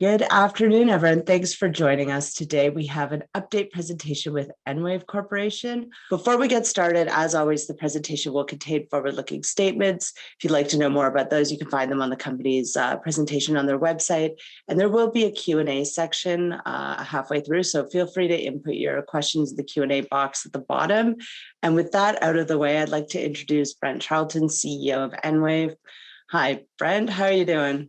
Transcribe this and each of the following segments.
Good afternoon, everyone. Thanks for joining us today. We have an update presentation with EnWave Corporation. Before we get started, as always, the presentation will contain forward-looking statements. If you'd like to know more about those, you can find them on the company's presentation on their website. And there will be a Q&A section halfway through, so feel free to input your questions in the Q&A box at the bottom. And with that out of the way, I'd like to introduce Brent Charleton, CEO of EnWave. Hi, Brent. How are you doing?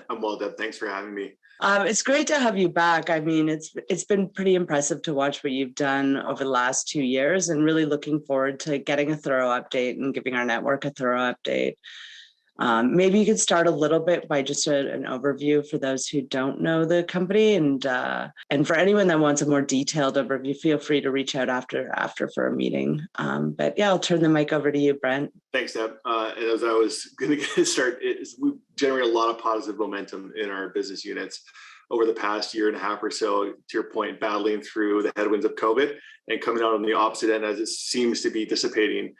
I'm well, Deb. Thanks for having me. It's great to have you back. I mean, it's been pretty impressive to watch what you've done over the last 2 years, and really looking forward to getting a thorough update and giving our network a thorough update. Maybe you could start a little bit by just an overview for those who don't know the company, and for anyone that wants a more detailed overview, feel free to reach out after for a meeting. But yeah, I'll turn the mic over to you, Brent. Thanks, Deb. And as I was going to start, we generate a lot of positive momentum in our business units over the past year and a half or so, to your point, battling through the headwinds of COVID and coming out on the opposite end as it seems to be dissipating,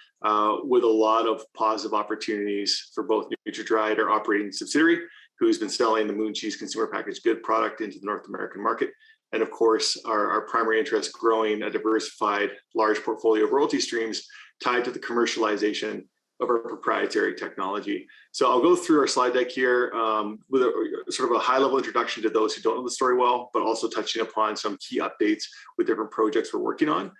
with a lot of positive opportunities for both NutriDried, our operating subsidiary, who's been selling the Moon Cheese consumer packaged good product into the North American market. And of course, our primary interest growing a diversified, large portfolio of royalty streams tied to the commercialization of our proprietary technology. So I'll go through our slide deck here with a sort of a high-level introduction to those who don't know the story well, but also touching upon some key updates with different projects we're working on.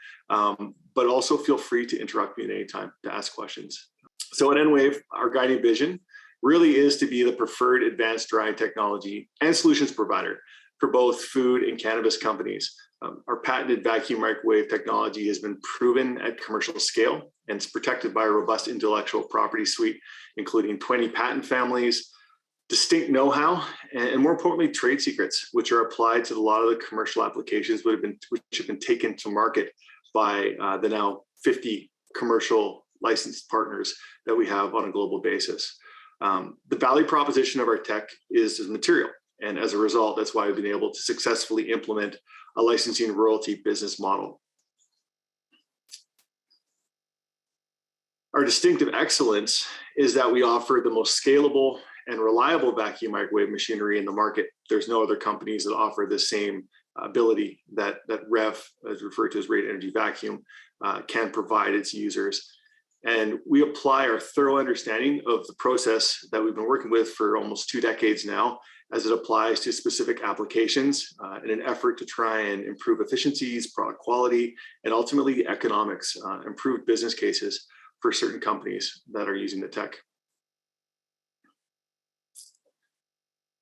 But also feel free to interrupt me at any time to ask questions. So at EnWave, our guiding vision really is to be the preferred advanced drying technology and solutions provider for both food and cannabis companies. Our patented vacuum microwave technology has been proven at commercial scale and is protected by a robust intellectual property suite, including 20 patent families, distinct know-how, and more importantly, trade secrets, which are applied to a lot of the commercial applications which have been taken to market by the now 50 commercial licensed partners that we have on a global basis. The value proposition of our tech is material. And as a result, that's why we've been able to successfully implement a licensing royalty business model. Our distinctive excellence is that we offer the most scalable and reliable vacuum microwave machinery in the market. There's no other companies that offer the same ability that REV, as referred to as radiant energy vacuum, can provide its users. And we apply our thorough understanding of the process that we've been working with for almost 2 decades now, as it applies to specific applications in an effort to try and improve efficiencies, product quality, and ultimately economics, improved business cases for certain companies that are using the tech.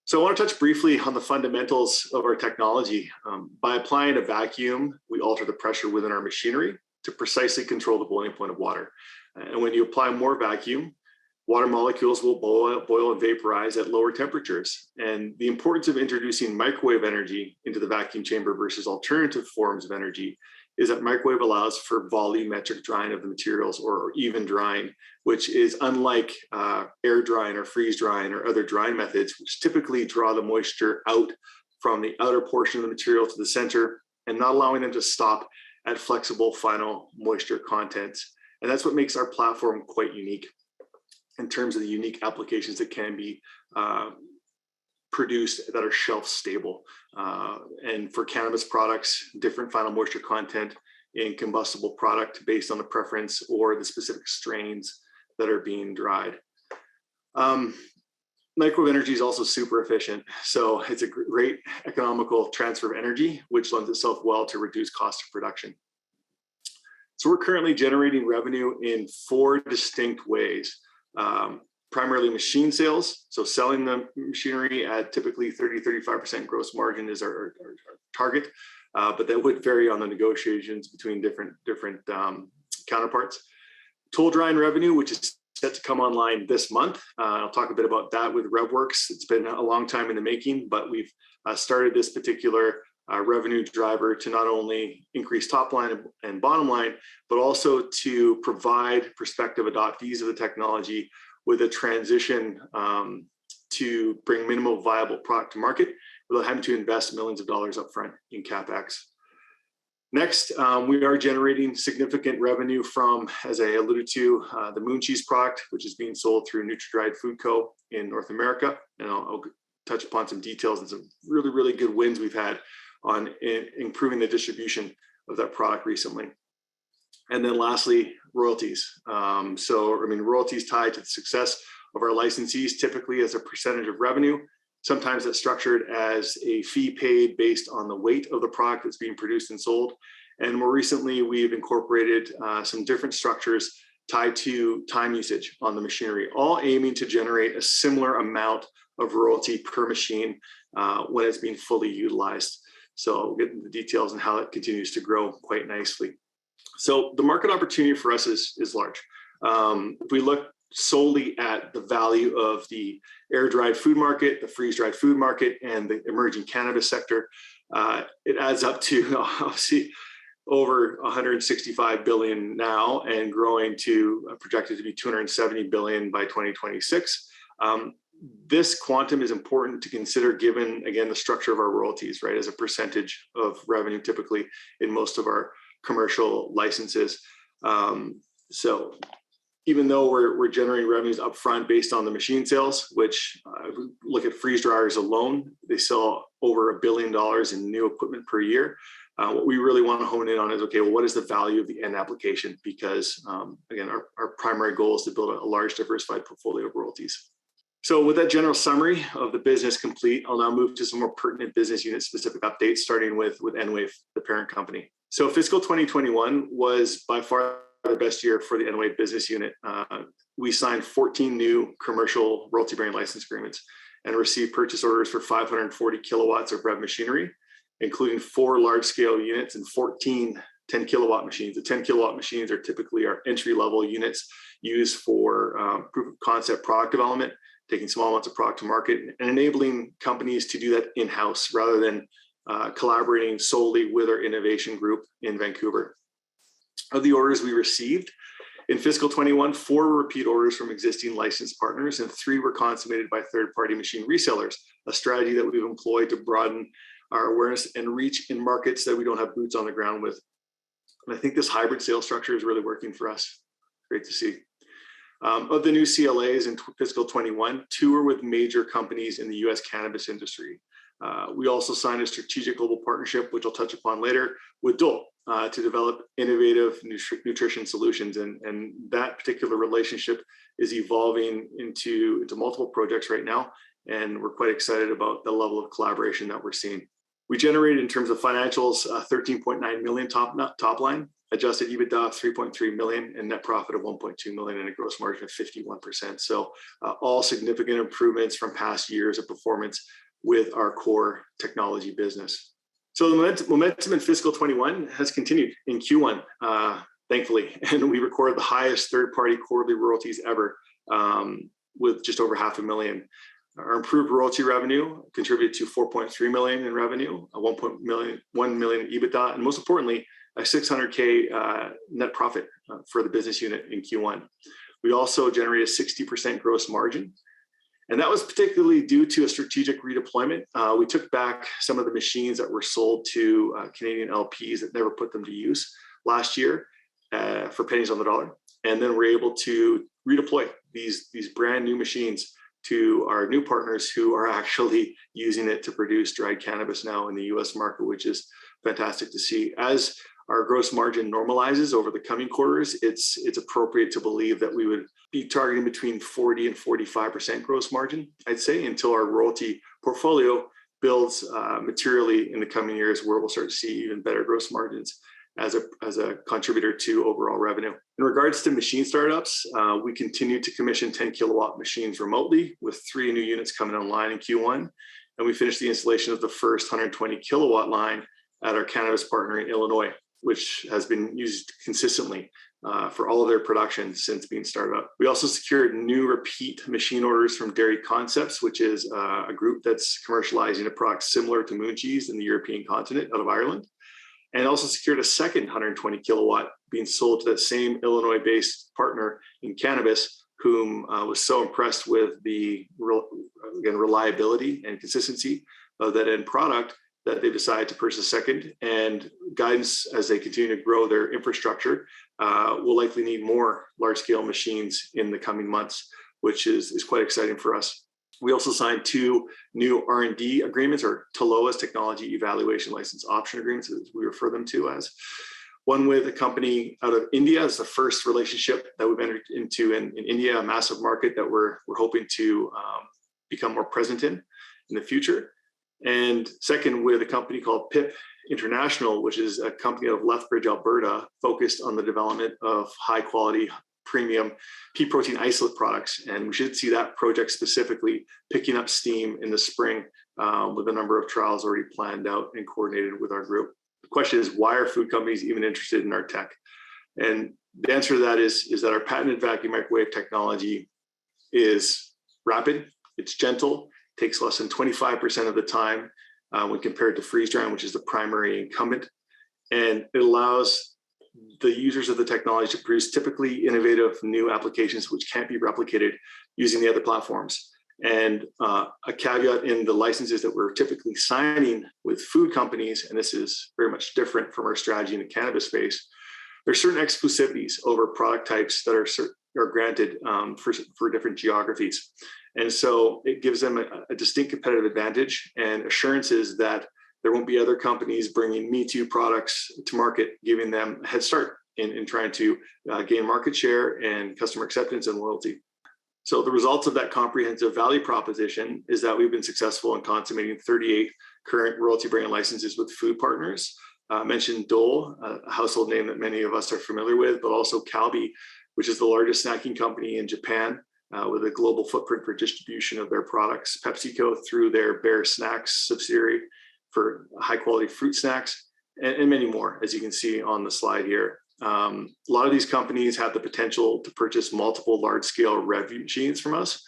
So I want to touch briefly on the fundamentals of our technology. By applying a vacuum, we alter the pressure within our machinery to precisely control the boiling point of water. And when you apply more vacuum, water molecules will boil and vaporize at lower temperatures. And the importance of introducing microwave energy into the vacuum chamber versus alternative forms of energy is that microwave allows for volumetric drying of the materials, or even drying, which is unlike air drying or freeze drying or other drying methods, which typically draw the moisture out from the outer portion of the material to the center and not allowing them to stop at flexible final moisture contents. And that's what makes our platform quite unique in terms of the unique applications that can be produced that are shelf stable. And for cannabis products, different final moisture content in combustible product based on the preference or the specific strains that are being dried. Microwave energy is also super efficient. So it's a great economical transfer of energy, which lends itself well to reduce cost of production. So we're currently generating revenue in 4 distinct ways. Primarily machine sales, so selling the machinery at typically 30-35% gross margin is our target, but that would vary on the negotiations between different counterparts. Tool drying revenue, which is set to come online this month. I'll talk a bit about that with RevWorks. It's been a long time in the making, but we've started this particular revenue driver to not only increase top line and bottom line, but also to provide prospective adoptees of the technology with a transition to bring minimal viable product to market without having to invest millions of dollars upfront in CapEx. Next, we are generating significant revenue from, as I alluded to, the Moon Cheese product, which is being sold through NutriDried Food Co. in North America. And I'll touch upon some details and some really, really good wins we've had on improving the distribution of that product recently. And then lastly, royalties. Royalties tied to the success of our licensees, typically as a percentage of revenue. Sometimes that's structured as a fee paid based on the weight of the product that's being produced and sold. And more recently, we've incorporated some different structures tied to time usage on the machinery, all aiming to generate a similar amount of royalty per machine when it's being fully utilized. So we'll get into the details and how it continues to grow quite nicely. So the market opportunity for us is large. If we look solely at the value of the air-dried food market, the freeze-dried food market, and the emerging cannabis sector, it adds up to obviously over 165 billion now and growing to projected to be 270 billion by 2026. This quantum is important to consider given, again, the structure of our royalties, right, as a percentage of revenue typically in most of our commercial licenses. So even though we're generating revenues upfront based on the machine sales, which if we look at freeze dryers alone, they sell over $1 billion in new equipment per year. What we really want to hone in on is, okay, well, what is the value of the end application? Because again, our primary goal is to build a large diversified portfolio of royalties. So with that general summary of the business complete, I'll now move to some more pertinent business unit specific updates, starting with EnWave, the parent company. So fiscal 2021 was by far the best year for the EnWave business unit. We signed 14 new commercial royalty-bearing license agreements and received purchase orders for 540 kilowatts of REV machinery, including 4 large-scale units and 14 10 kilowatt machines. The 10 kilowatt machines are typically our entry-level units used for proof of concept product development, taking small amounts of product to market and enabling companies to do that in-house rather than collaborating solely with our innovation group in Vancouver. Of the orders we received in fiscal 21, 4 were repeat orders from existing licensed partners and 3 were consummated by third-party machine resellers, a strategy that we've employed to broaden our awareness and reach in markets that we don't have boots on the ground with. And I think this hybrid sales structure is really working for us. Great to see. Of the new CLAs in fiscal 21, 2 were with major companies in the US cannabis industry. We also signed a strategic global partnership, which I'll touch upon later, with Dole to develop innovative nutrition solutions. And that particular relationship is evolving into multiple projects right now. And we're quite excited about the level of collaboration that we're seeing. We generated, in terms of financials, 13.9 million top line, adjusted EBITDA of 3.3 million, and net profit of 1.2 million, and a gross margin of 51%. So all significant improvements from past years of performance with our core technology business. So the momentum in fiscal 21 has continued in Q1, thankfully, and we recorded the highest third-party quarterly royalties ever with just over $500,000. Our improved royalty revenue contributed to 4.3 million in revenue, a 1 million EBITDA, and most importantly, a 600K net profit for the business unit in Q1. We also generated a 60% gross margin, and that was particularly due to a strategic redeployment. We took back some of the machines that were sold to Canadian LPs that never put them to use last year for pennies on the dollar, and then we're able to redeploy these brand new machines to our new partners who are actually using it to produce dried cannabis now in the US market, which is fantastic to see. As our gross margin normalizes over the coming quarters, it's appropriate to believe that we would be targeting between 40 and 45% gross margin, I'd say, until our royalty portfolio builds materially in the coming years, where we'll start to see even better gross margins as a contributor to overall revenue. In regards to machine startups, we continue to commission 10 kilowatt machines remotely, with 3 new units coming online in Q1. And we finished the installation of the first 120 kilowatt line at our cannabis partner in Illinois, which has been used consistently for all of their production since being started up. We also secured new repeat machine orders from Dairy Concepts, which is a group that's commercializing a product similar to Moon Cheese in the European continent out of Ireland, and also secured a second 120 kilowatt being sold to that same Illinois-based partner in cannabis, whom was so impressed with the reliability and consistency of that end product that they decided to purchase a second. And guidance, as they continue to grow their infrastructure, will likely need more large-scale machines in the coming months, which is quite exciting for us. We also signed 2 new R&D agreements, or TELOAs, Technology Evaluation License Option Agreements, as we refer them to as. One with a company out of India. It's the first relationship that we've entered into in India, a massive market that we're hoping to become more present in the future. And second, with a company called PIP International, which is a company out of Lethbridge, Alberta, focused on the development of high quality premium pea protein isolate products. And we should see that project specifically picking up steam in the spring with a number of trials already planned out and coordinated with our group. The question is, why are food companies even interested in our tech? And the answer to that is that our patented vacuum microwave technology is rapid, it's gentle, takes less than 25% of the time when compared to freeze drying, which is the primary incumbent. And it allows the users of the technology to produce typically innovative new applications which can't be replicated using the other platforms. And a caveat in the licenses that we're typically signing with food companies, and this is very much different from our strategy in the cannabis space, there's certain exclusivities over product types that are granted for different geographies. And so it gives them a distinct competitive advantage and assurances that there won't be other companies bringing Me Too products to market, giving them a head start in trying to gain market share and customer acceptance and loyalty. So the results of that comprehensive value proposition is that we've been successful in consummating 38 current royalty brand licenses with food partners. I mentioned Dole, a household name that many of us are familiar with, but also Calbee, which is the largest snacking company in Japan, with a global footprint for distribution of their products. PepsiCo through their Bear Snacks subsidiary for high quality fruit snacks, and many more, as you can see on the slide here. A lot of these companies have the potential to purchase multiple large scale rev machines from us.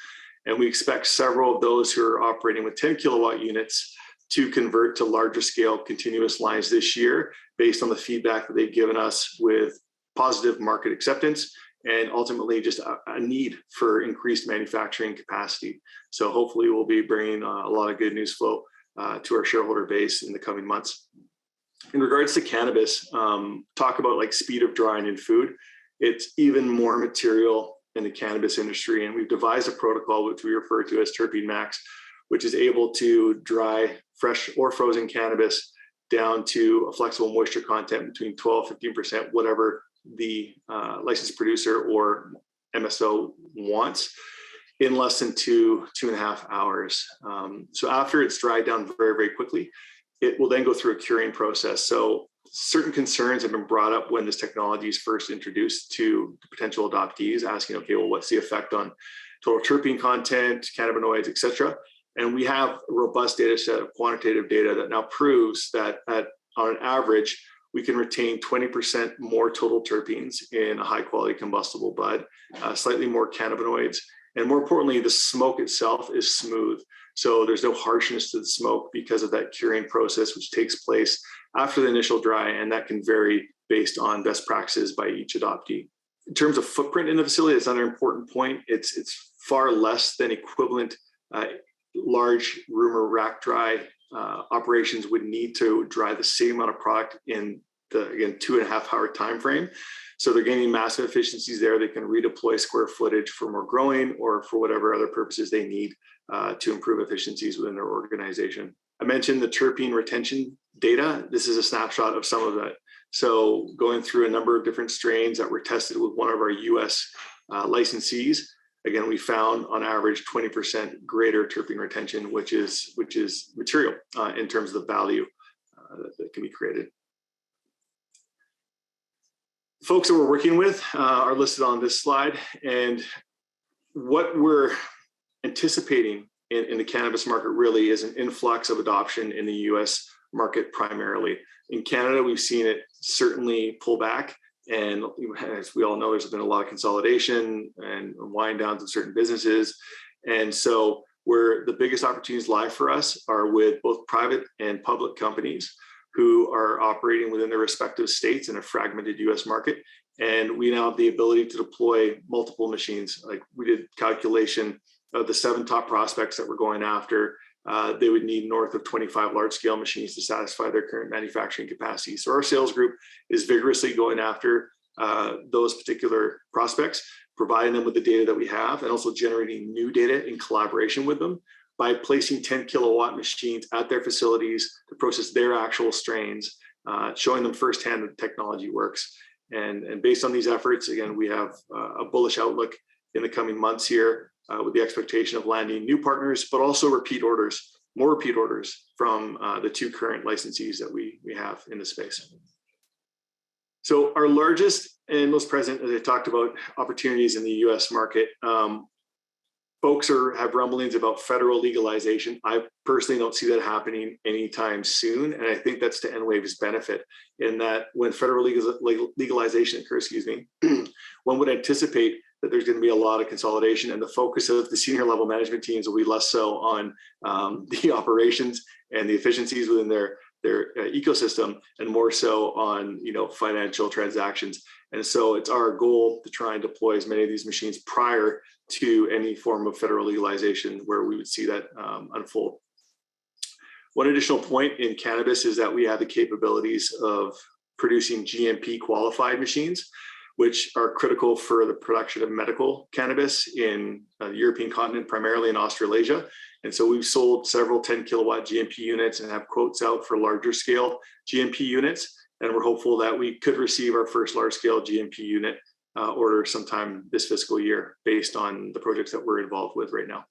And we expect several of those who are operating with 10 kilowatt units to convert to larger scale continuous lines this year, based on the feedback that they've given us with positive market acceptance and ultimately just a need for increased manufacturing capacity. So hopefully we'll be bringing a lot of good news flow to our shareholder base in the coming months. In regards to cannabis, talk about like speed of drying in food, it's even more material in the cannabis industry. And we've devised a protocol, which we refer to as Terpene Max, which is able to dry fresh or frozen cannabis down to a flexible moisture content between 12-15%, whatever the licensed producer or MSO wants, in less than 2.5 hours. So after it's dried down very, very quickly, it will then go through a curing process. So certain concerns have been brought up when this technology is first introduced to potential adoptees, asking, okay, well, what's the effect on total terpene content, cannabinoids, et cetera? And we have a robust data set of quantitative data that now proves that on an average, we can retain 20% more total terpenes in a high quality combustible bud, slightly more cannabinoids, and more importantly, the smoke itself is smooth. So there's no harshness to the smoke because of that curing process, which takes place after the initial dry, and that can vary based on best practices by each adoptee. In terms of footprint in the facility, that's another important point. It's far less than equivalent large room or rack dry operations would need to dry the same amount of product in the, again, 2.5 hour time frame. So they're gaining massive efficiencies there. They can redeploy square footage for more growing or for whatever other purposes they need to improve efficiencies within their organization. I mentioned the terpene retention data. This is a snapshot of some of that. So going through a number of different strains that were tested with one of our US licensees, again, we found on average 20% greater terpene retention, which is material in terms of the value that can be created. Folks that we're working with are listed on this slide, and what we're anticipating in the cannabis market really is an influx of adoption in the US market primarily. In Canada, we've seen it certainly pull back, and as we all know, there's been a lot of consolidation and wind downs of certain businesses. And so where the biggest opportunities lie for us are with both private and public companies who are operating within their respective states in a fragmented US market. And we now have the ability to deploy multiple machines. Like we did calculation of the 7 top prospects that we're going after. They would need north of 25 large scale machines to satisfy their current manufacturing capacity. So our sales group is vigorously going after those particular prospects, providing them with the data that we have, and also generating new data in collaboration with them by placing 10 kilowatt machines at their facilities to process their actual strains, showing them firsthand that the technology works. And based on these efforts, again, we have a bullish outlook in the coming months here with the expectation of landing new partners, but also more repeat orders from the two current licensees that we have in the space. So our largest and most present, as I talked about, opportunities in the US market. Folks have rumblings about federal legalization. I personally don't see that happening anytime soon. And I think that's to EnWave's benefit in that when federal legalization occurs, one would anticipate that there's going to be a lot of consolidation, and the focus of the senior level management teams will be less so on the operations and the efficiencies within their ecosystem, and more so on financial transactions. And so it's our goal to try and deploy as many of these machines prior to any form of federal legalization where we would see that unfold. One additional point in cannabis is that we have the capabilities of producing GMP qualified machines, which are critical for the production of medical cannabis in the European continent, primarily in Australasia. And so we've sold several 10 kilowatt GMP units and have quotes out for larger scale GMP units. And we're hopeful that we could receive our first large scale GMP unit order sometime this fiscal year based on the projects that we're involved with right now.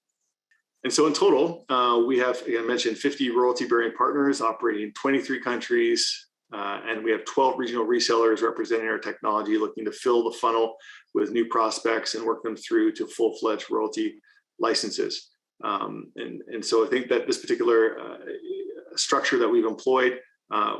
And so in total, we have, again, mentioned 50 royalty bearing partners operating in 23 countries. And we have 12 regional resellers representing our technology, looking to fill the funnel with new prospects and work them through to full-fledged royalty licenses. And so I think that this particular structure that we've employed,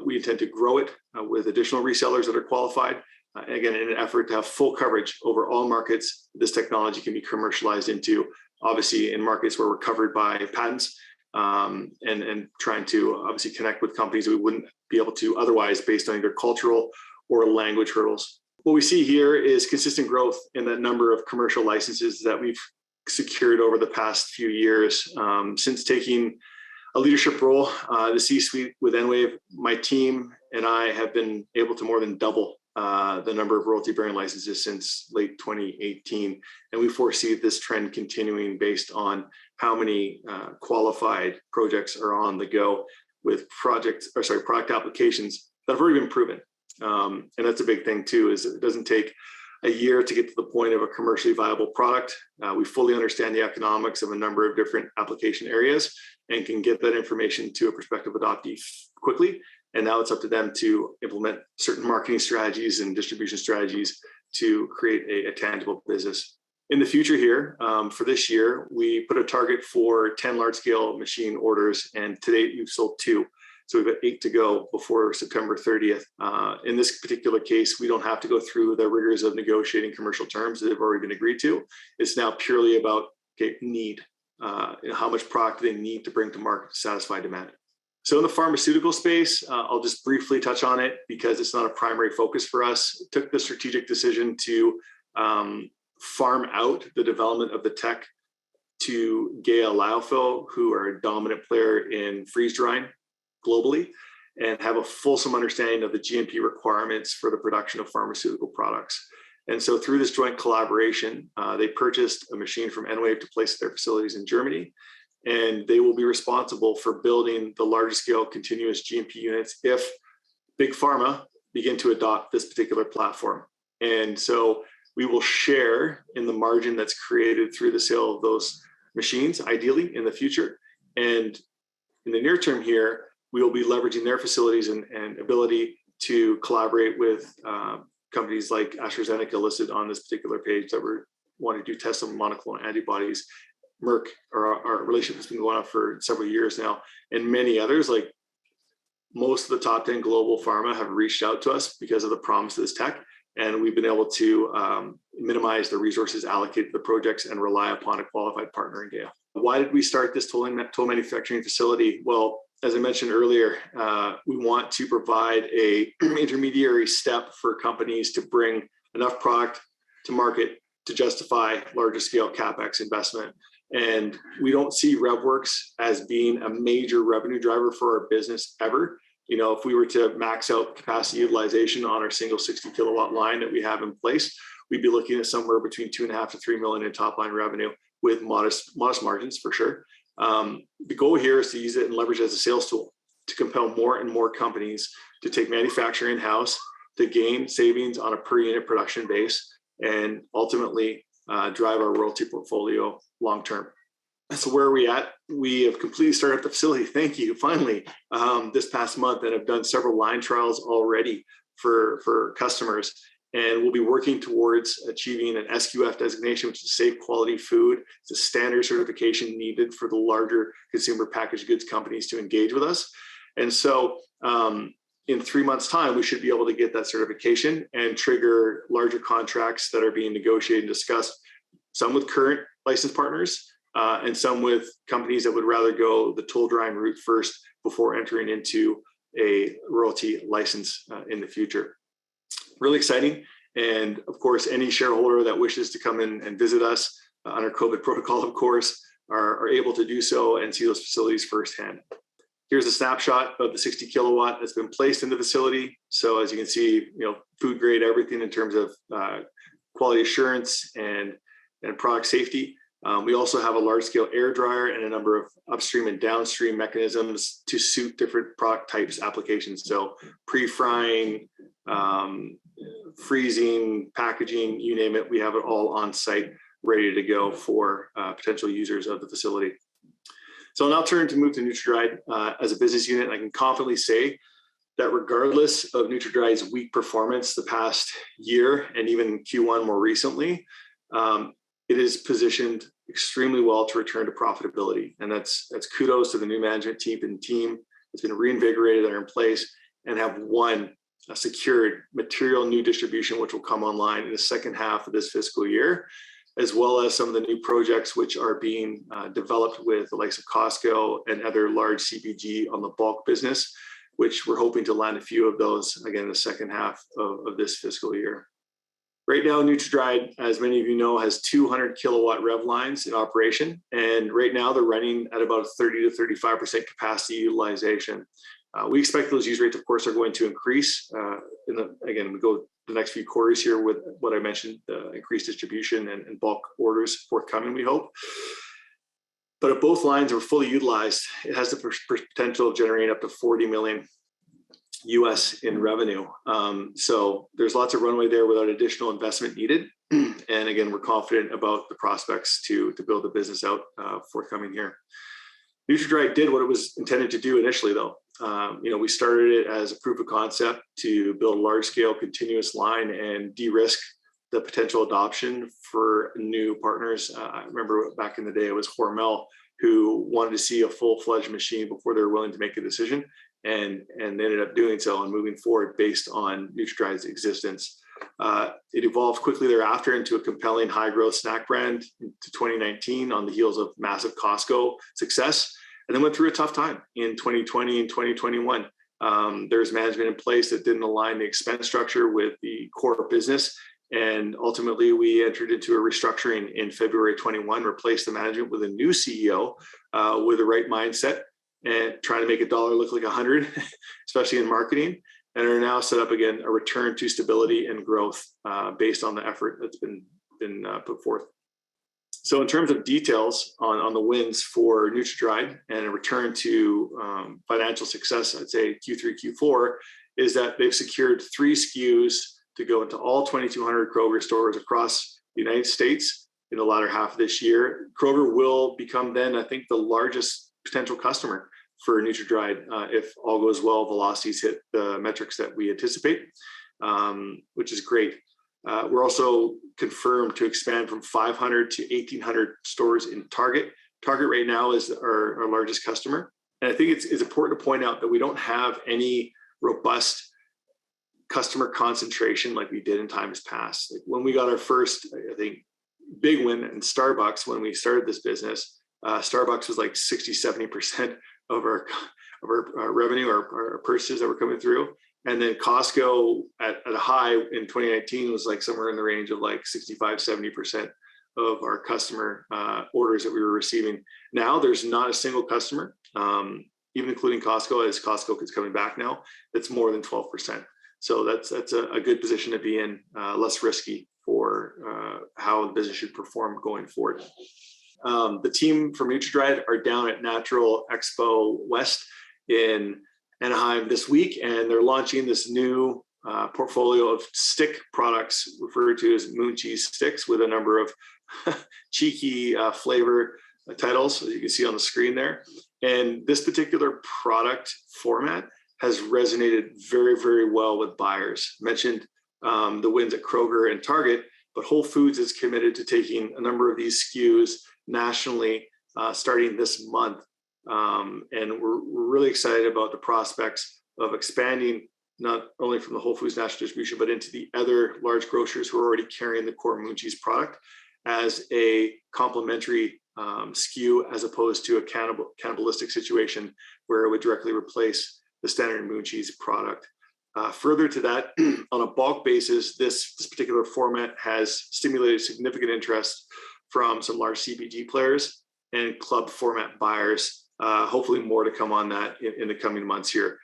we intend to grow it with additional resellers that are qualified. Again, in an effort to have full coverage over all markets this technology can be commercialized into, obviously in markets where we're covered by patents, and trying to obviously connect with companies we wouldn't be able to otherwise based on either cultural or language hurdles. What we see here is consistent growth in the number of commercial licenses that we've secured over the past few years. Since taking a leadership role, the C-suite with EnWave, my team and I have been able to more than double the number of royalty bearing licenses since late 2018. And we foresee this trend continuing based on how many qualified projects are on the go with product applications that have already been proven. And that's a big thing too, is it doesn't take a year to get to the point of a commercially viable product. We fully understand the economics of a number of different application areas and can get that information to a prospective adoptee quickly. And now it's up to them to implement certain marketing strategies and distribution strategies to create a tangible business. In the future here, for this year, we put a target for 10 large-scale machine orders, and to date, we've sold 2. So we've got 8 to go before September 30th. In this particular case, we don't have to go through the rigors of negotiating commercial terms that have already been agreed to. It's now purely about need, how much product they need to bring to market to satisfy demand. So in the pharmaceutical space, I'll just briefly touch on it because it's not a primary focus for us. Took the strategic decision to farm out the development of the tech to Gaia Lyophil, who are a dominant player in freeze drying globally, and have a fulsome understanding of the GMP requirements for the production of pharmaceutical products. And so through this joint collaboration, they purchased a machine from EnWave to place at their facilities in Germany. And they will be responsible for building the largest scale continuous GMP units if big pharma begin to adopt this particular platform. And so we will share in the margin that's created through the sale of those machines, ideally in the future. And in the near term here, we will be leveraging their facilities and ability to collaborate with companies like AstraZeneca listed on this particular page that we want to do tests on monoclonal antibodies. Merck, our relationship has been going on for several years now, and many others, like most of the top 10 global pharma, have reached out to us because of the promise of this tech, and we've been able to minimize the resources allocated to the projects and rely upon a qualified partner in Gaia. Why did we start this toll manufacturing facility? Well, as I mentioned earlier, we want to provide a intermediary step for companies to bring enough product to market to justify larger scale CapEx investment. And we don't see RevWorks as being a major revenue driver for our business ever. if we were to max out capacity utilization on our single 60 kilowatt line that we have in place, we'd be looking at somewhere between 2.5 to 3 million in top line revenue with modest margins for sure. The goal here is to use it and leverage it as a sales tool to compel more and more companies to take manufacturing in-house, to gain savings on a per unit production base, and ultimately drive our royalty portfolio long term. So where are we at? We have completely started up the facility. Thank you. Finally, this past month, and have done several line trials already for customers. And we'll be working towards achieving an SQF designation, which is safe quality food. It's a standard certification needed for the larger consumer packaged goods companies to engage with us. And so in 3 months' time, we should be able to get that certification and trigger larger contracts that are being negotiated and discussed, some with current license partners and some with companies that would rather go the toll drying route first before entering into a royalty license in the future. Really exciting. And of course, any shareholder that wishes to come in and visit us under COVID protocol, of course, are able to do so and see those facilities firsthand. Here's a snapshot of the 60 kilowatt that's been placed in the facility. So as you can see, food grade, everything in terms of quality assurance and product safety. We also have a large scale air dryer and a number of upstream and downstream mechanisms to suit different product types applications. So pre-frying, freezing, packaging, you name it, we have it all on site, ready to go for potential users of the facility. So I'll now turn to move to NutraDried as a business unit. And I can confidently say that regardless of NutraDried's weak performance the past year and even Q1 more recently, it is positioned extremely well to return to profitability. And that's kudos to the new management team that's been reinvigorated and are in place and have secured material new distribution, which will come online in the second half of this fiscal year, as well as some of the new projects which are being developed with the likes of Costco and other large CPG on the bulk business, which we're hoping to land a few of those again in the second half of this fiscal year. Right now, NutraDried, as many of you know, has 200 kilowatt rev lines in operation. And right now they're running at about 30 to 35% capacity utilization. We expect those use rates, of course, are going to increase. Again, we go the next few quarters here with what I mentioned, increased distribution and bulk orders forthcoming, we hope. But if both lines are fully utilized, it has the potential of generating up to $40 million US in revenue. So there's lots of runway there without additional investment needed. And again, we're confident about the prospects to build the business out forthcoming here. NutraDried did what it was intended to do initially, though. We started it as a proof of concept to build a large scale continuous line and de-risk the potential adoption for new partners. I remember back in the day, it was Hormel who wanted to see a full-fledged machine before they were willing to make a decision. And they ended up doing so and moving forward based on NutraDried's existence. It evolved quickly thereafter into a compelling high-growth snack brand to 2019 on the heels of massive Costco success, and then went through a tough time in 2020 and 2021. There's management in place that didn't align the expense structure with the core business, and ultimately we entered into a restructuring in February 21, replaced the management with a new CEO with the right mindset, and trying to make a dollar look like 100, especially in marketing, and are now set up again a return to stability and growth based on the effort that's been put forth. So in terms of details on the wins for NutraDried and a return to financial success, I'd say Q3, Q4, is that they've secured 3 SKUs to go into all 2,200 Kroger stores across the United States in the latter half of this year. Kroger will become then, I think, the largest potential customer for NutraDried if all goes well, velocities hit the metrics that we anticipate, which is great. We're also confirmed to expand from 500 to 1,800 stores in Target. Target right now is our largest customer. And I think it's important to point out that we don't have any robust customer concentration like we did in times past. Like when we got our first, I think, big win in Starbucks when we started this business, Starbucks was like 60-70% of our revenue, our purchases that were coming through. And then Costco at a high in 2019 was like somewhere in the range of like 65-70% of our customer orders that we were receiving. Now there's not a single customer even including Costco, as Costco is coming back now, it's more than 12%. So that's a good position to be in, less risky for how the business should perform going forward. The team from NutriDried are down at Natural Expo West in Anaheim this week, and they're launching this new portfolio of stick products referred to as moon cheese sticks with a number of cheeky flavor titles, as you can see on the screen there. And this particular product format has resonated very, very well with buyers. Mentioned the wins at Kroger and Target, but Whole Foods is committed to taking a number of these SKUs nationally starting this month. And we're really excited about the prospects of expanding not only from the Whole Foods national distribution, but into the other large grocers who are already carrying the core moon cheese product as a complementary SKU, as opposed to a cannibalistic situation where it would directly replace the standard moon cheese product. Further to that, on a bulk basis, this particular format has stimulated significant interest from some large CPG players and club format buyers. Hopefully more to come on that in the coming months here.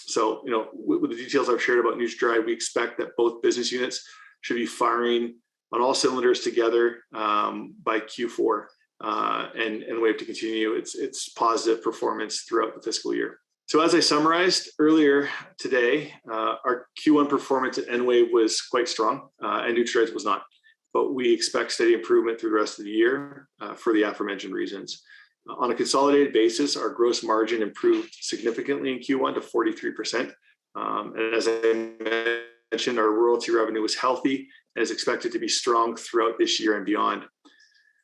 So, with the details I've shared about NutriDried, we expect that both business units should be firing on all cylinders together by Q4, and EnWave to continue its positive performance throughout the fiscal year. So as I summarized earlier today, our Q1 performance at EnWave was quite strong, and NutriDried was not. But we expect steady improvement through the rest of the year for the aforementioned reasons. On a consolidated basis, our gross margin improved significantly in Q1 to 43%. And as I mentioned, our royalty revenue was healthy and is expected to be strong throughout this year and beyond.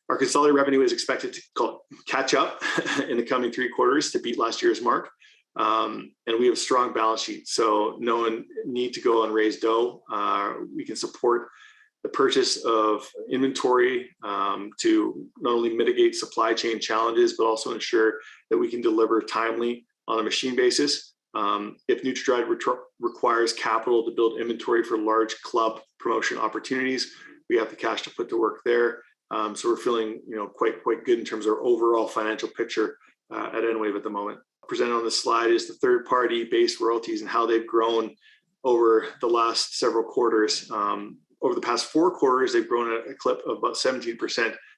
Our consolidated revenue is expected to catch up in the coming 3 quarters to beat last year's mark. And we have a strong balance sheet, so no need to go and raise dough. We can support the purchase of inventory to not only mitigate supply chain challenges, but also ensure that we can deliver timely on a machine basis. If NutriDried requires capital to build inventory for large club promotion opportunities, we have the cash to put to work there. So we're feeling quite good in terms of our overall financial picture at EnWave at the moment. Presented on the slide is the third-party based royalties and how they've grown over the last several quarters. Over the past 4 quarters, they've grown at a clip of about 17%,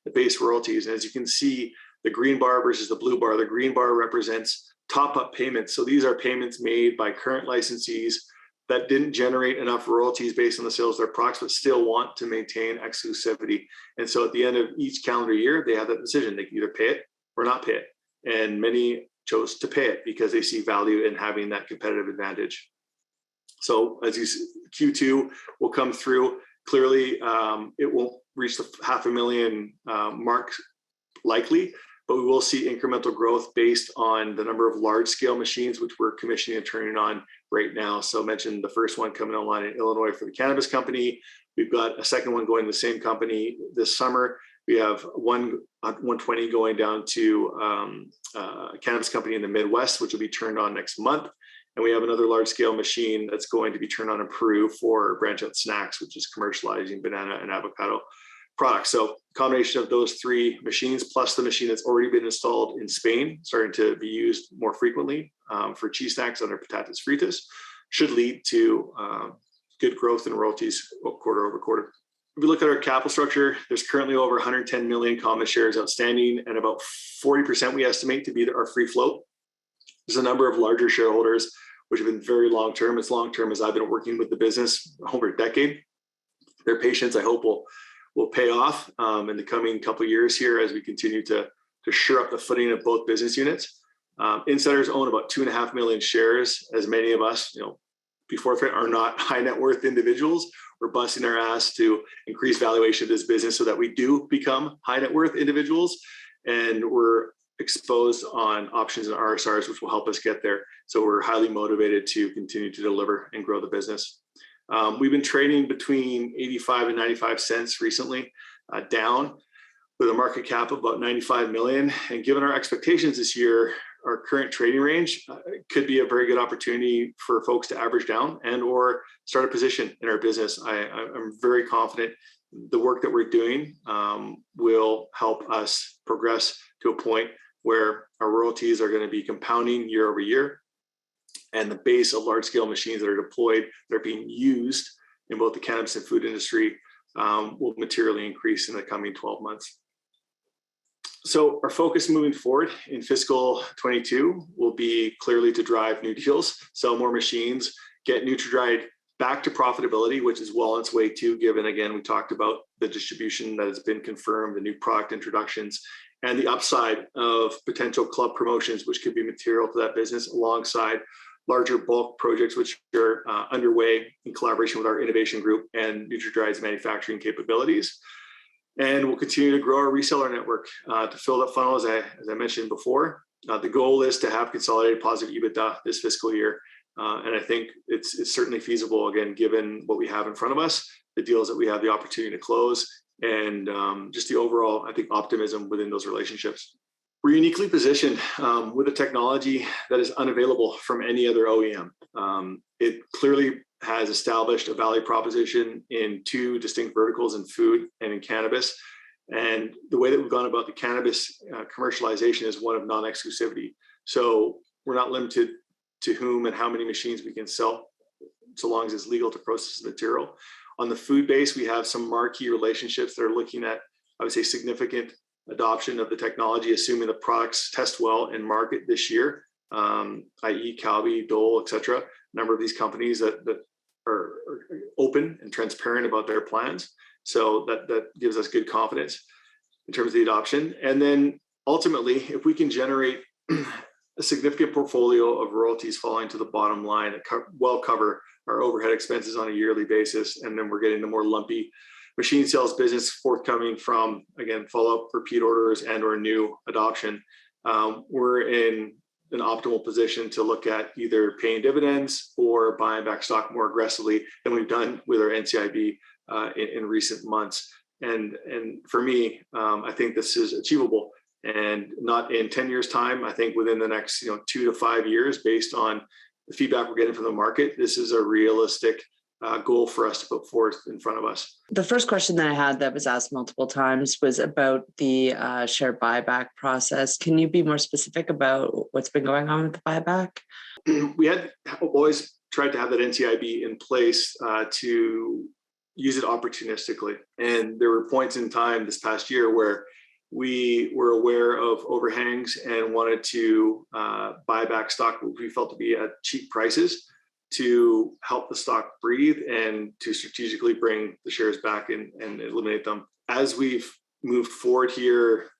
the base royalties. And as you can see, the green bar versus the blue bar, the green bar represents top-up payments. So these are payments made by current licensees that didn't generate enough royalties based on the sales of their products, but still want to maintain exclusivity. And so at the end of each calendar year, they have that decision. They can either pay it or not pay it. And many chose to pay it because they see value in having that competitive advantage. So as you see, Q2 will come through. Clearly, it won't reach the 500,000 mark likely, but we will see incremental growth based on the number of large-scale machines which we're commissioning and turning on right now. So I mentioned the first one coming online in Illinois for the cannabis company. We've got a second one going to the same company this summer. We have 120 going down to a cannabis company in the Midwest, which will be turned on next month. And we have another large-scale machine that's going to be turned on in Peru for Branch Out Snacks, which is commercializing banana and avocado products. So combination of those 3 machines, plus the machine that's already been installed in Spain, starting to be used more frequently for cheese snacks under patatas fritas, should lead to good growth in royalties quarter over quarter. If we look at our capital structure, there's currently over 110 million common shares outstanding, and about 40% we estimate to be our free float. There's a number of larger shareholders which have been very long-term, as long-term as I've been working with the business, over a decade. Their patience, I hope, will pay off in the coming couple of years here as we continue to shore up the footing of both business units. Insiders own about 2.5 million shares, as many of us, before are not high net worth individuals. We're busting our ass to increase valuation of this business so that we do become high net worth individuals, and we're exposed on options and RSRs, which will help us get there. So we're highly motivated to continue to deliver and grow the business. We've been trading between 85 and 95 cents recently, down with a market cap of about 95 million. And given our expectations this year, our current trading range could be a very good opportunity for folks to average down and or start a position in our business. I'm very confident the work that we're doing will help us progress to a point where our royalties are going to be compounding year over year. And the base of large scale machines that are deployed, that are being used in both the cannabis and food industry will materially increase in the coming 12 months. So our focus moving forward in fiscal 22 will be clearly to drive new deals, sell more machines, get NutraDried back to profitability, which is well on its way to, given, again, we talked about the distribution that has been confirmed, the new product introductions, and the upside of potential club promotions, which could be material to that business, alongside larger bulk projects, which are underway in collaboration with our innovation group and NutraDried's manufacturing capabilities. And we'll continue to grow our reseller network to fill that funnel, as I mentioned before. The goal is to have consolidated positive EBITDA this fiscal year. And I think it's certainly feasible, again, given what we have in front of us, the deals that we have the opportunity to close, and just the overall, I think, optimism within those relationships. We're uniquely positioned with a technology that is unavailable from any other OEM. It clearly has established a value proposition in two distinct verticals, in food and in cannabis. And the way that we've gone about the cannabis commercialization is one of non-exclusivity. So we're not limited to whom and how many machines we can sell, so long as it's legal to process the material. On the food base, we have some marquee relationships that are looking at, I would say, significant adoption of the technology, assuming the products test well in market this year, i.e. Calbee, Dole, et cetera. A number of these companies that are open and transparent about their plans. So that gives us good confidence in terms of the adoption. And then ultimately, if we can generate a significant portfolio of royalties falling to the bottom line that well cover our overhead expenses on a yearly basis, and then we're getting the more lumpy machine sales business forthcoming from, again, follow-up repeat orders and or new adoption, we're in an optimal position to look at either paying dividends or buying back stock more aggressively than we've done with our NCIB in recent months. And for me, I think this is achievable, and not in 10 years time. I think within the next 2 to 5 years, based on the feedback we're getting from the market, this is a realistic goal for us to put forth in front of us. The first question that I had that was asked multiple times was about the share buyback process. Can you be more specific about what's been going on with the buyback? We had always tried to have that NCIB in place to use it opportunistically. And there were points in time this past year where we were aware of overhangs and wanted to buy back stock, which we felt to be at cheap prices, to help the stock breathe and to strategically bring the shares back and eliminate them. As we've moved forward here,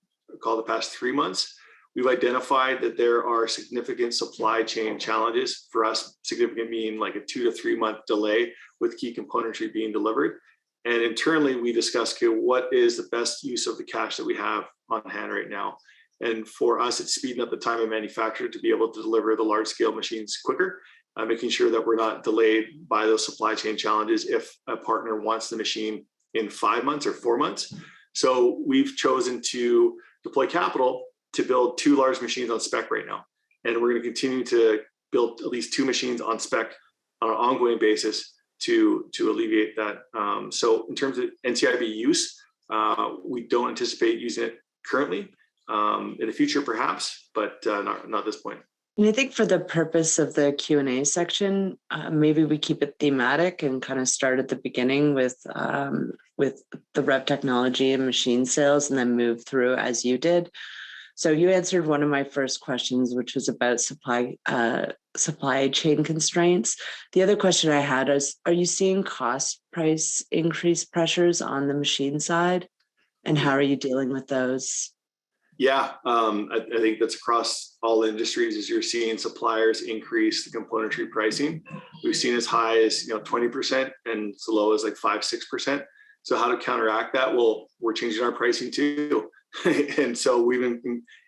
call the past 3 months, we've identified that there are significant supply chain challenges for us, significant meaning like a 2 to 3 month delay with key componentry being delivered. And internally, we discussed, okay, what is the best use of the cash that we have on hand right now? And for us, it's speeding up the time of manufacture to be able to deliver the large scale machines quicker, making sure that we're not delayed by those supply chain challenges if a partner wants the machine in 5 months or 4 months. So we've chosen to deploy capital to build 2 large machines on spec right now. And we're going to continue to build at least 2 machines on spec on an ongoing basis to alleviate that. So in terms of NCIB use, we don't anticipate using it currently. In the future, perhaps, but not at this point. And I think for the purpose of the Q&A section, maybe we keep it thematic and kind of start at the beginning with the rev technology and machine sales, and then move through as you did. So you answered one of my first questions, which was about supply chain constraints. The other question I had is, are you seeing cost price increase pressures on the machine side? And how are you dealing with those? Yeah, I think that's across all industries. As you're seeing suppliers increase the componentry pricing, we've seen as high as 20% and as low as like 5-6%. So how to counteract that? Well, we're changing our pricing too, and so we've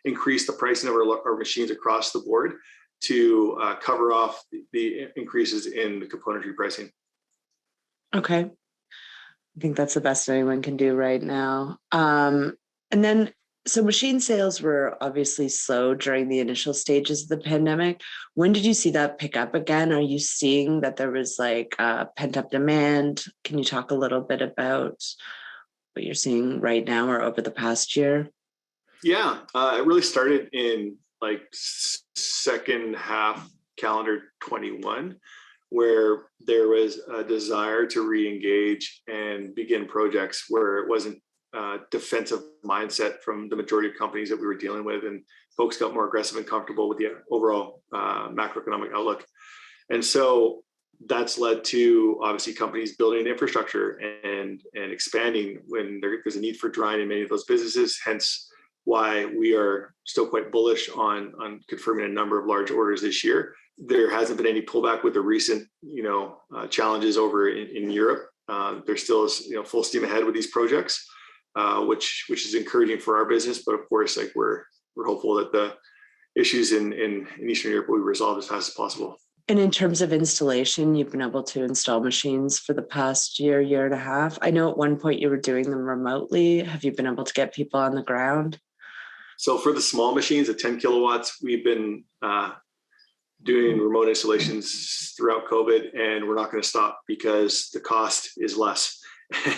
increased the pricing of our machines across the board to cover off the increases in the componentry pricing. Okay, I think that's the best anyone can do right now. And then. So machine sales were obviously slow during the initial stages of the pandemic. When did you see that pick up again? Are you seeing that there was like pent-up demand? Can you talk a little bit about what you're seeing right now or over the past year? Yeah, it really started in like second half calendar 21, where there was a desire to re-engage and begin projects where it wasn't defensive mindset from the majority of companies that we were dealing with, and folks got more aggressive and comfortable with the overall macroeconomic outlook. And so that's led to obviously companies building infrastructure and expanding when there's a need for drying in many of those businesses. Hence why we are still quite bullish on confirming a number of large orders this year. There hasn't been any pullback with the recent challenges over in Europe. There still is full steam ahead with these projects, which is encouraging for our business. But of course, like we're hopeful that the issues in Eastern Europe will be resolved as fast as possible. And in terms of installation, you've been able to install machines for the past year and a half. I know at one point you were doing them remotely. Have you been able to get people on the ground? So for the small machines at 10 kilowatts, we've been doing remote installations throughout COVID, and we're not going to stop because the cost is less.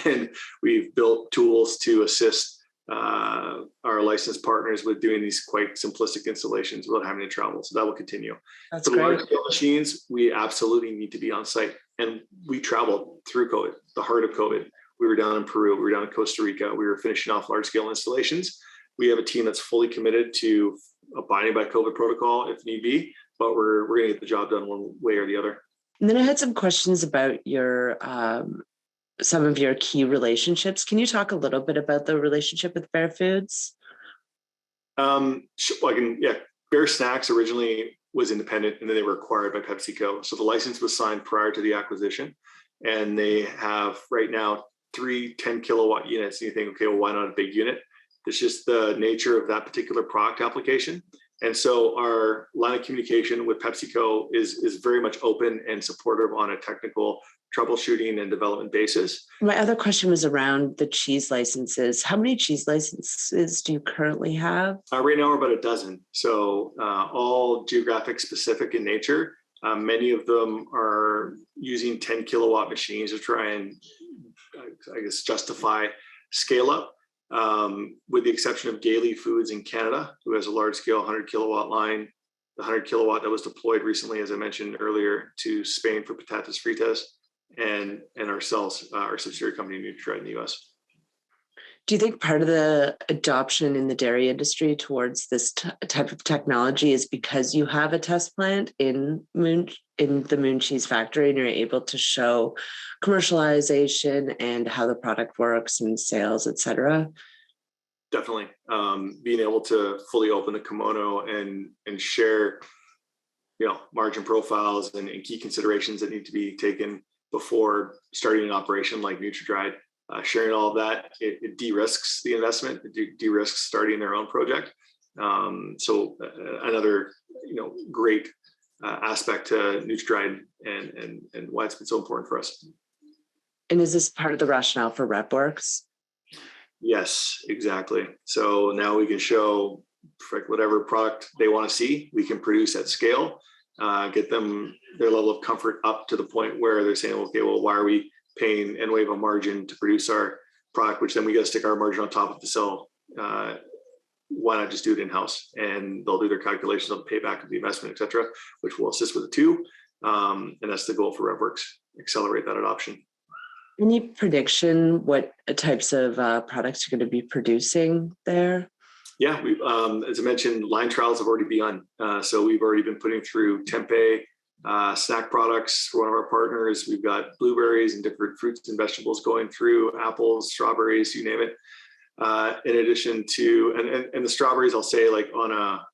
And we've built tools to assist our licensed partners with doing these quite simplistic installations without having to travel. So that will continue. That's For great. large scale machines, we absolutely need to be on site. And we traveled through COVID, the heart of COVID. We were down in Peru, we were down in Costa Rica, we were finishing off large scale installations. We have a team that's fully committed to abiding by COVID protocol if need be, but we're going to get the job done one way or the other. And then I had some questions about your some of your key relationships. Can you talk a little bit about the relationship with Bear Foods? Bear Snacks originally was independent, and then they were acquired by PepsiCo. So the license was signed prior to the acquisition, and they have right now 3 10-kilowatt units. And you think, okay, well, why not a big unit? It's just the nature of that particular product application. And so our line of communication with PepsiCo is very much open and supportive on a technical troubleshooting and development basis. My other question was around the cheese licenses. How many cheese licenses do you currently have? Right now, we're about a dozen. So all geographic specific in nature. Many of them are using 10 kilowatt machines to try and, justify scale up. With the exception of Gailey Foods in Canada, who has a large scale 100 kilowatt line, the 100 kilowatt that was deployed recently, as I mentioned earlier, to Spain for patatas fritas, and ourselves, our subsidiary company NutriTried in the US. Do you think part of the adoption in the dairy industry towards this type of technology is because you have a test plant in the Moon Cheese factory, and you're able to show commercialization and how the product works and sales, et cetera? Definitely. Being able to fully open the kimono and share, margin profiles and key considerations that need to be taken before starting an operation like NutriTried. Sharing all of that, it de-risks the investment, it de-risks starting their own project. So another, great aspect to NutriTried and why it's been so important for us. And is this part of the rationale for RepWorks? Yes, exactly. So now we can show whatever product they want to see, we can produce at scale, get them their level of comfort up to the point where they're saying, okay, well, why are we paying EnWave a margin to produce our product, which then we got to stick our margin on top of to sell? Why not just do it in-house? And they'll do their calculations on the payback of the investment, et cetera, which will assist with it too. And that's the goal for RepWorks, accelerate that adoption. Any prediction what types of products you're going to be producing there? Yeah, we, as I mentioned, line trials have already begun. So we've already been putting through tempeh snack products for one of our partners. We've got blueberries and different fruits and vegetables going through, apples, strawberries, you name it. In addition to, and the strawberries, I'll say like on a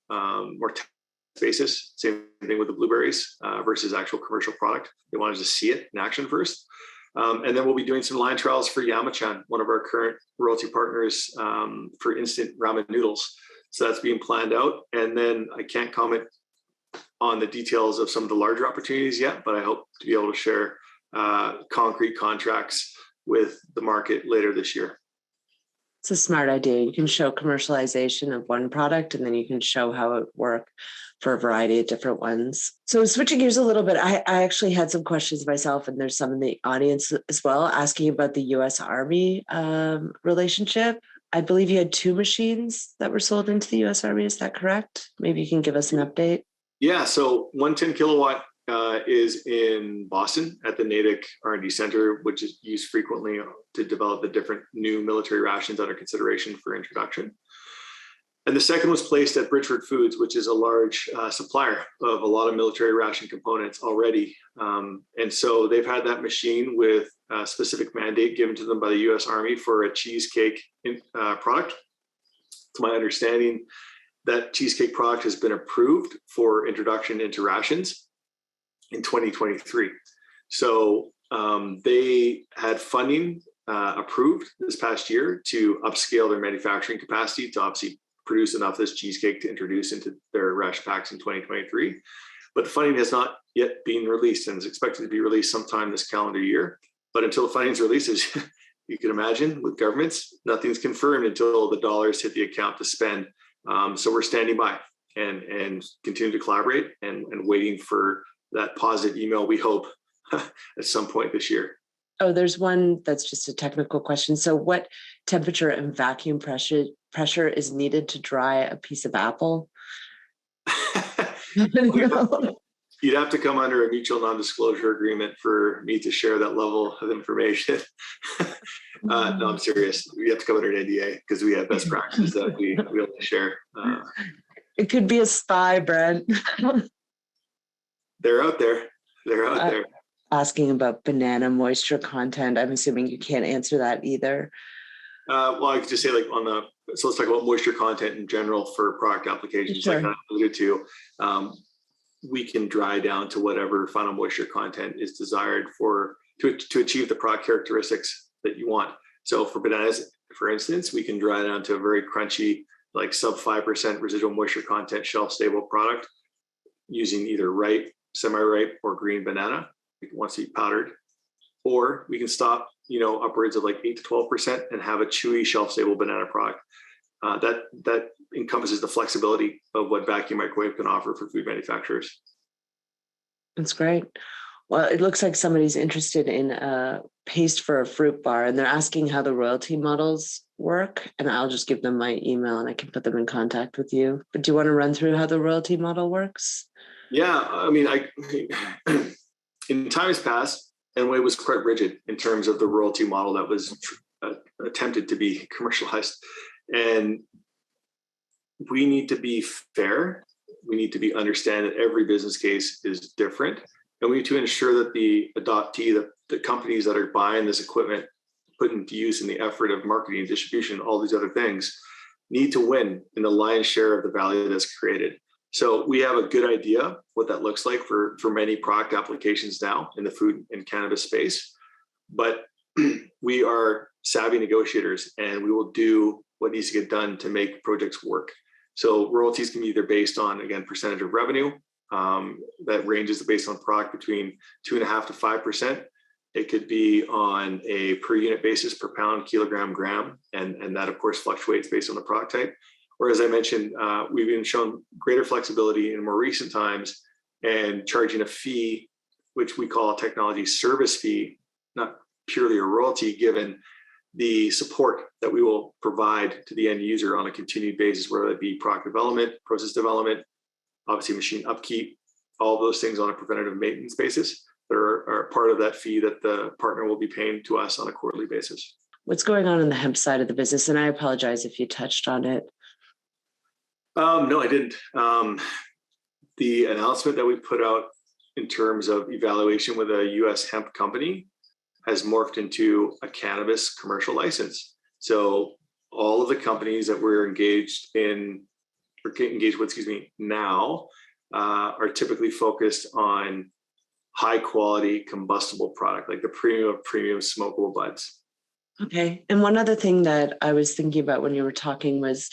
more test basis, same thing with the blueberries versus actual commercial product. They wanted to see it in action first. And then we'll be doing some line trials for Yamachan, one of our current royalty partners, for instant ramen noodles. So that's being planned out. And then I can't comment on the details of some of the larger opportunities yet, but I hope to be able to share concrete contracts with the market later this year. It's a smart idea. You can show commercialization of one product, and then you can show how it works for a variety of different ones. So switching gears a little bit, I actually had some questions myself, and there's some in the audience as well, asking about the U.S. Army relationship. I believe you had 2 machines that were sold into the US Army. Is that correct? Maybe you can give us an update. Yeah, so 110 kilowatt is in Boston at the Natick R&D Center, which is used frequently to develop the different new military rations under consideration for introduction. And the second was placed at Bridgeford Foods, which is a large supplier of a lot of military ration components already. And so they've had that machine with a specific mandate given to them by the US Army for a cheesecake product. To my understanding, that cheesecake product has been approved for introduction into rations in 2023. So they had funding approved this past year to upscale their manufacturing capacity to obviously produce enough of this cheesecake to introduce into their ration packs in 2023. But the funding has not yet been released and is expected to be released sometime this calendar year. But until the funding is released, as you can imagine, with governments, nothing's confirmed until the dollars hit the account to spend. So we're standing by and continue to collaborate and waiting for that positive email, we hope, at some point this year. Oh, there's one that's just a technical question. So what temperature and vacuum pressure is needed to dry a piece of apple? You'd have to come under a mutual non-disclosure agreement for me to share that level of information. No, I'm serious. We have to come under an NDA because we have best practices that we have to share. It could be a spy, Brent. They're out there. They're out there. Asking about banana moisture content. I'm assuming you can't answer that either. Well, I could just say so let's talk about moisture content in general for product applications. Sure. Like I alluded to, we can dry down to whatever final moisture content is desired to achieve the product characteristics that you want. So for bananas, for instance, we can dry down to a very crunchy, like sub 5% residual moisture content, shelf stable product using either ripe, semi-ripe, or green banana. Once it's powdered, or we can stop, upwards of like 8 to 12% and have a chewy shelf-stable banana product. That encompasses the flexibility of what vacuum microwave can offer for food manufacturers. That's great. Well, it looks like somebody's interested in a paste for a fruit bar, and they're asking how the royalty models work. And I'll just give them my email, and I can put them in contact with you. But do you want to run through how the royalty model works? Yeah, I mean, in times past, EnWave was quite rigid in terms of the royalty model that was attempted to be commercialized. And we need to be fair. We need to understand that every business case is different. And we need to ensure that the adoptee, the companies that are buying this equipment, put into use in the effort of marketing and distribution, all these other things, need to win in the lion's share of the value that's created. So we have a good idea what that looks like for many product applications now in the food and cannabis space. But we are savvy negotiators, and we will do what needs to get done to make projects work. So royalties can be either based on, again, percentage of revenue. That ranges based on product between 2.5% to 5%. It could be on a per unit basis, per pound, kilogram, gram, and that of course fluctuates based on the product type. Or as I mentioned, we've been shown greater flexibility in more recent times and charging a fee, which we call a technology service fee, not purely a royalty, given the support that we will provide to the end user on a continued basis, whether it be product development, process development, obviously machine upkeep, all of those things on a preventative maintenance basis that are part of that fee that the partner will be paying to us on a quarterly basis. What's going on the hemp side of the business? And I apologize if you touched on it. No, I didn't. The announcement that we put out in terms of evaluation with a U.S. hemp company has morphed into a cannabis commercial license. So all of the companies that we're engaged with, now are typically focused on high quality combustible product, like the premium of premium smokable buds. Okay. And one other thing that I was thinking about when you were talking was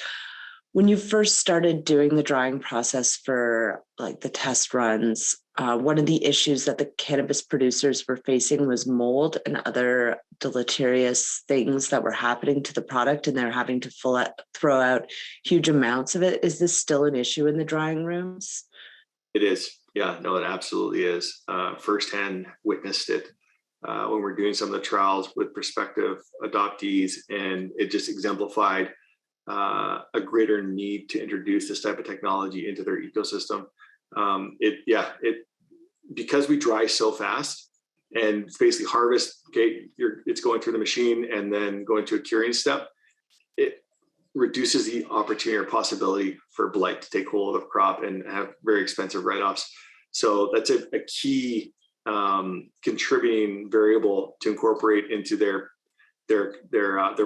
when you first started doing the drying process for like the test runs, one of the issues that the cannabis producers were facing was mold and other deleterious things that were happening to the product, and they're having to throw out huge amounts of it. Is this still an issue in the drying rooms? It is. Yeah, no, it absolutely is. Firsthand witnessed it. when we're doing some of the trials with prospective adoptees, and it just exemplified a greater need to introduce this type of technology into their ecosystem. Because we dry so fast and it's basically harvest, okay, it's going through the machine and then going to a curing step, it reduces the opportunity or possibility for blight to take hold of crop and have very expensive write-offs. So that's a key contributing variable to incorporate into their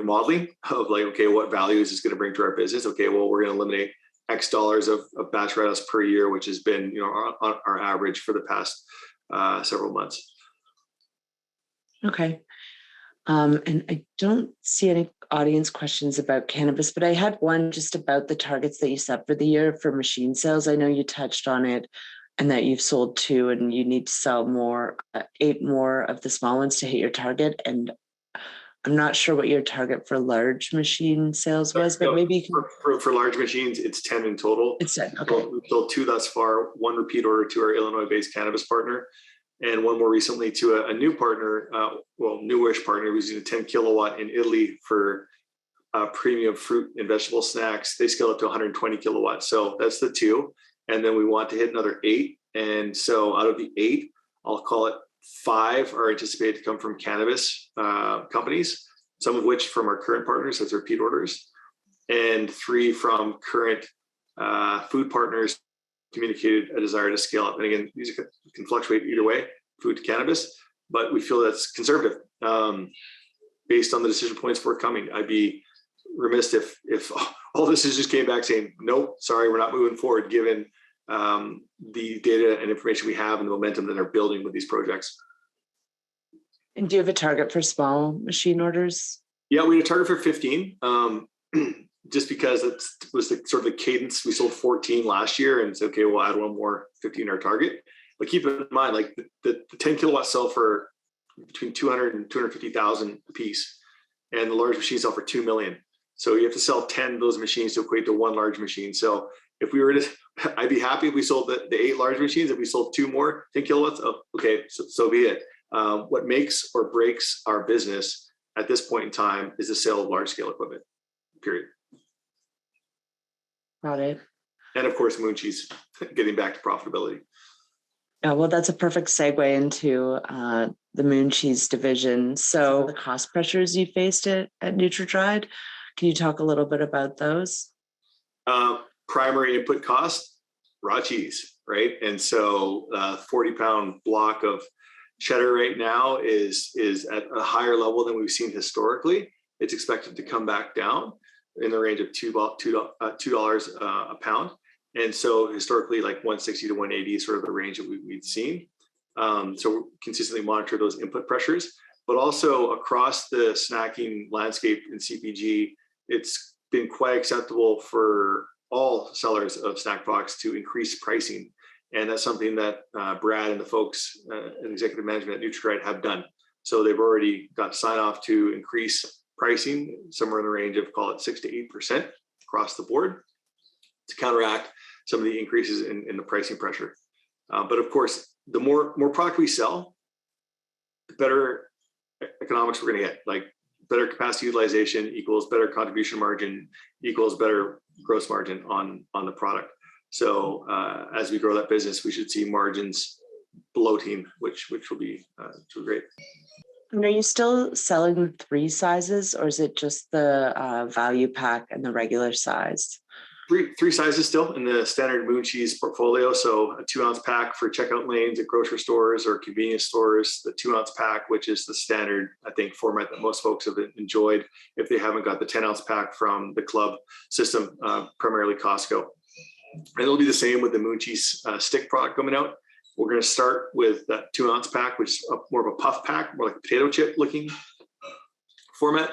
modeling of like, okay, what value is this going to bring to our business? Okay, well, we're going to eliminate X dollars of batch write-offs per year, which has been, our average for the past several months. Okay. And I don't see any audience questions about cannabis, but I had one just about the targets that you set for the year for machine sales. I know you touched on it and that you've sold 2 and you need to sell 8 more of the small ones to hit your target. And I'm not sure what your target for large machine sales was, but maybe you can... for large machines, it's 10 in total. It's 10. Okay. We've sold 2 thus far, 1 repeat order to our Illinois-based cannabis partner, and 1 more recently to a new partner, newish partner who's using a 10 kilowatt in Italy for premium fruit and vegetable snacks. They scale up to 120 kilowatts. So that's the 2. And then we want to hit another 8. And so out of the 8, I'll call it 5 are anticipated to come from cannabis companies, some of which from our current partners as repeat orders, and 3 from current food partners communicated a desire to scale up. And again, these can fluctuate either way, food to cannabis, but we feel that's conservative based on the decision points forthcoming. I'd be remiss if all decisions came back saying, nope, sorry, we're not moving forward, given the data and information we have and the momentum that are building with these projects. And do you have a target for small machine orders? Yeah, we had a target for 15. Just because it was the sort of the cadence. We sold 14 last year, and it's okay, we'll add 1 more, 15 our target. But keep in mind, like the 10 kilowatts sell for between 200 and 250,000 a piece, and the large machines sell for 2 million. So you have to sell 10 of those machines to equate to 1 large machine. So if we were to, I'd be happy if we sold the 8 large machines. If we sold 2 more 10 kilowatts, okay, so be it. What makes or breaks our business at this point in time is the sale of large scale equipment, period. Got it. And of course, Moon Cheese getting back to profitability. Yeah, well, that's a perfect segue into the Moon Cheese division. So the cost pressures you faced at NutraDried, can you talk a little bit about those? Primary input cost, raw cheese, right? And so 40-pound block of cheddar right now is at a higher level than we've seen historically. It's expected to come back down in the range of $2 a pound. And so historically, like 160 to 180 is sort of the range that we'd seen. So we consistently monitor those input pressures, but also across the snacking landscape in CPG, it's been quite acceptable for all sellers of snack products to increase pricing. And that's something that Brad and the folks in executive management at NutraDried have done. So they've already got sign off to increase pricing somewhere in the range of, call it 6 to 8% across the board to counteract some of the increases in the pricing pressure. But of course, the more product we sell, the better economics we're going to get. Like better capacity utilization equals better contribution margin equals better gross margin on the product. So as we grow that business, we should see margins bloating, which will be great. And are you still selling 3 sizes, or is it just the value pack and the regular size? Three sizes still in the standard Moon Cheese portfolio. So a 2-ounce pack for checkout lanes at grocery stores or convenience stores, the 2-ounce pack, which is the standard, I think, format that most folks have enjoyed if they haven't got the 10-ounce pack from the club system, primarily Costco. And it'll be the same with the Moon Cheese stick product coming out. We're going to start with that 2-ounce pack, which is more of a puff pack, more like a potato chip looking format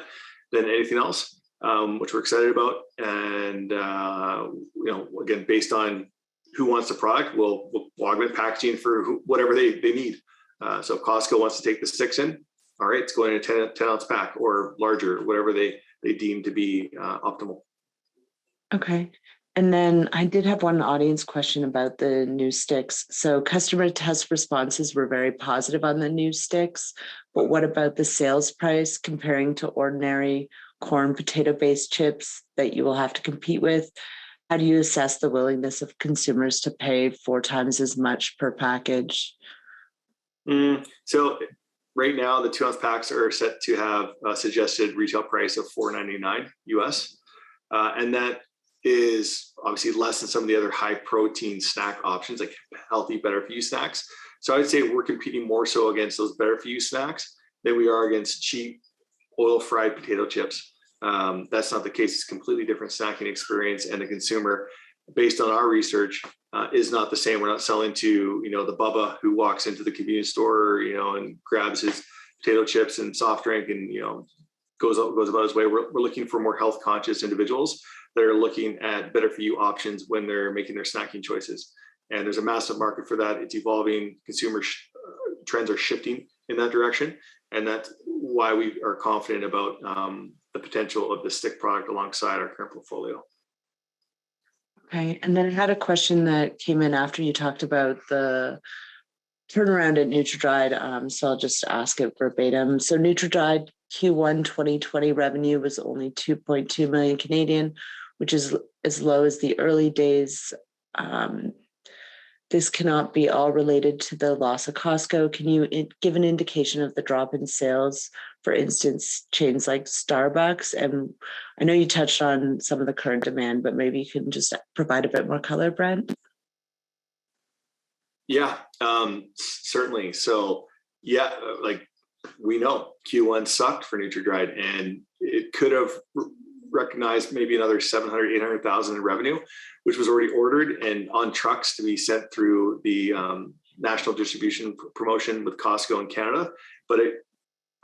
than anything else, which we're excited about. And, again, based on who wants the product, we'll augment packaging for whatever they need. So if Costco wants to take the sticks in, all right, it's going in a 10-ounce pack or larger, whatever they deem to be optimal. Okay. And then I did have one audience question about the new sticks. So customer test responses were very positive on the new sticks, but what about the sales price comparing to ordinary corn potato-based chips that you will have to compete with? How do you assess the willingness of consumers to pay 4 times as much per package? So right now, the 2-ounce packs are set to have a suggested retail price of $4.99 US. And that is obviously less than some of the other high protein snack options, like healthy, better for you snacks. So I would say we're competing more so against those better for you snacks than we are against cheap oil fried potato chips. That's not the case. It's a completely different snacking experience, and the consumer, based on our research, is not the same. We're not selling to, the Bubba who walks into the convenience store, and grabs his potato chips and soft drink and, goes about his way. We're looking for more health conscious individuals that are looking at better for you options when they're making their snacking choices. And there's a massive market for that. It's evolving. Consumer trends are shifting in that direction. And that's why we are confident about the potential of the stick product alongside our current portfolio. Okay. And then I had a question that came in after you talked about the turnaround at NutraDried. So I'll just ask it verbatim. So NutraDried Q1 2020 revenue was only 2.2 million Canadian, which is as low as the early days. This cannot be all related to the loss of Costco. Can you give an indication of the drop in sales, for instance, chains like Starbucks? And I know you touched on some of the current demand, but maybe you can just provide a bit more color, Brent. Yeah, certainly. So we know Q1 sucked for NutraDried, and it could have recognized maybe another 700, 800,000 in revenue, which was already ordered and on trucks to be sent through the national distribution promotion with Costco in Canada. But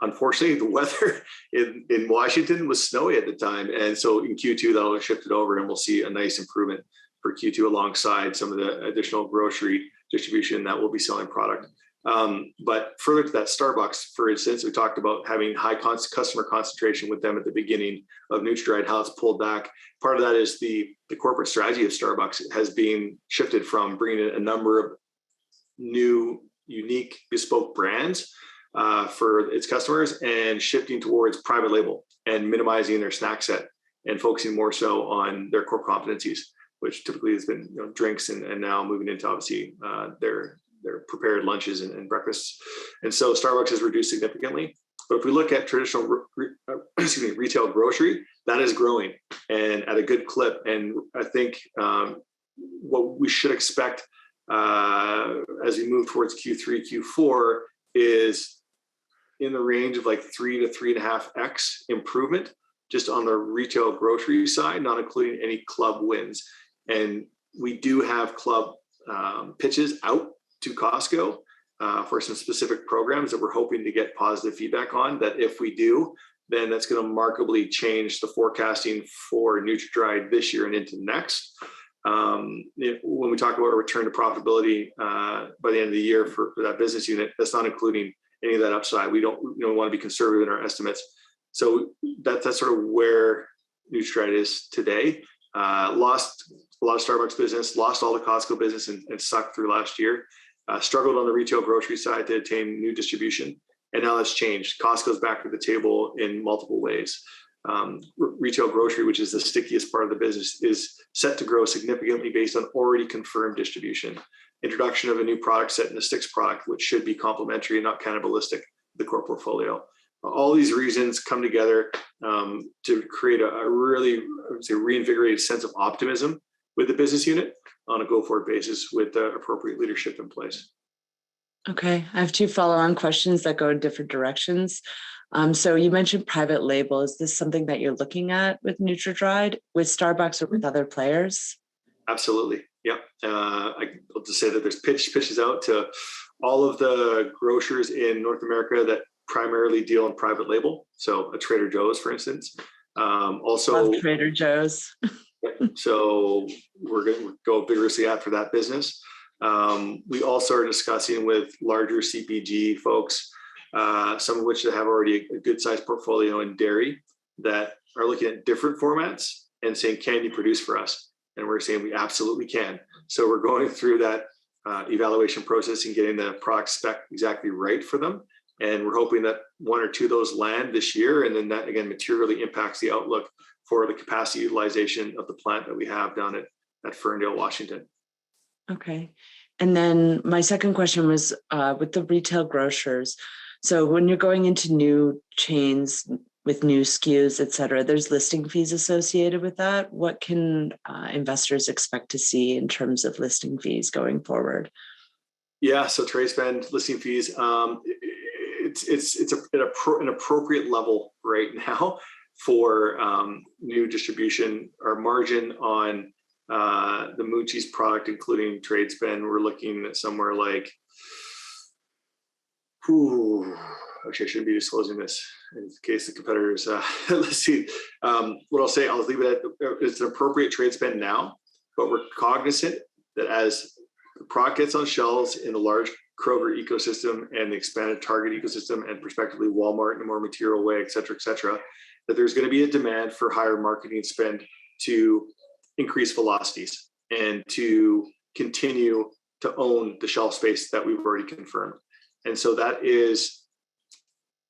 unfortunately, the weather in Washington was snowy at the time. And so in Q2, that'll have shifted over, and we'll see a nice improvement for Q2 alongside some of the additional grocery distribution that will be selling product. But further to that, Starbucks, for instance, we talked about having high customer concentration with them at the beginning of NutraDried, how it's pulled back. Part of that is the corporate strategy of Starbucks has been shifted from bringing in a number of new, unique, bespoke brands for its customers and shifting towards private label and minimizing their snack set and focusing more so on their core competencies, which typically has been drinks and now moving into obviously their prepared lunches and breakfasts. And so Starbucks has reduced significantly. But if we look at traditional retail grocery, that is growing and at a good clip. And I think what we should expect as we move towards Q3, Q4 is in the range of like 3 to 3.5x improvement just on the retail grocery side, not including any club wins. And we do have club pitches out to Costco for some specific programs that we're hoping to get positive feedback on, that if we do, then that's going to markedly change the forecasting for NutraDried this year and into next. When we talk about a return to profitability by the end of the year for that business unit, that's not including any of that upside. We don't want to be conservative in our estimates. So that's sort of where NutraDried is today. Lost a lot of Starbucks business, lost all the Costco business and sucked through last year. Struggled on the retail grocery side to attain new distribution. And now that's changed. Costco's back to the table in multiple ways. Retail grocery, which is the stickiest part of the business, is set to grow significantly based on already confirmed distribution. Introduction of a new product set in the sticks product, which should be complementary and not cannibalistic to the core portfolio. All these reasons come together to create a really, I would say, reinvigorated sense of optimism with the business unit on a go-forward basis with the appropriate leadership in place. Okay, I have 2 follow-on questions that go in different directions. So you mentioned private label. Is this something that you're looking at with NutraDried, with Starbucks or with other players? Absolutely. Yeah. I'll just say that there's pitches out to all of the grocers in North America that primarily deal in private label. So a Trader Joe's, for instance. Also, love Trader Joe's. So we're going to go vigorously after that business. We also are discussing with larger CPG folks, some of which have already a good sized portfolio in dairy, that are looking at different formats and saying, can you produce for us? And we're saying we absolutely can. So we're going through that evaluation process and getting the product spec exactly right for them. And we're hoping that one or two of those land this year. And then that, again, materially impacts the outlook for the capacity utilization of the plant that we have down at Ferndale, Washington. Okay. And then my second question was with the retail grocers. So when you're going into new chains with new SKUs, et cetera, there's listing fees associated with that. What can investors expect to see in terms of listing fees going forward? Yeah, so trade spend, listing fees, it's an appropriate level right now for new distribution. Our margin on the Moon Cheese product, including trade spend, we're looking at somewhere like, actually, I shouldn't be disclosing this in case the competitors, let's see. What I'll say, I'll leave it at, it's an appropriate trade spend now, but we're cognizant that as the product gets on shelves in the large Kroger ecosystem and the expanded Target ecosystem and prospectively Walmart in a more material way, et cetera, that there's going to be a demand for higher marketing spend to increase velocities and to continue to own the shelf space that we've already confirmed. And so that is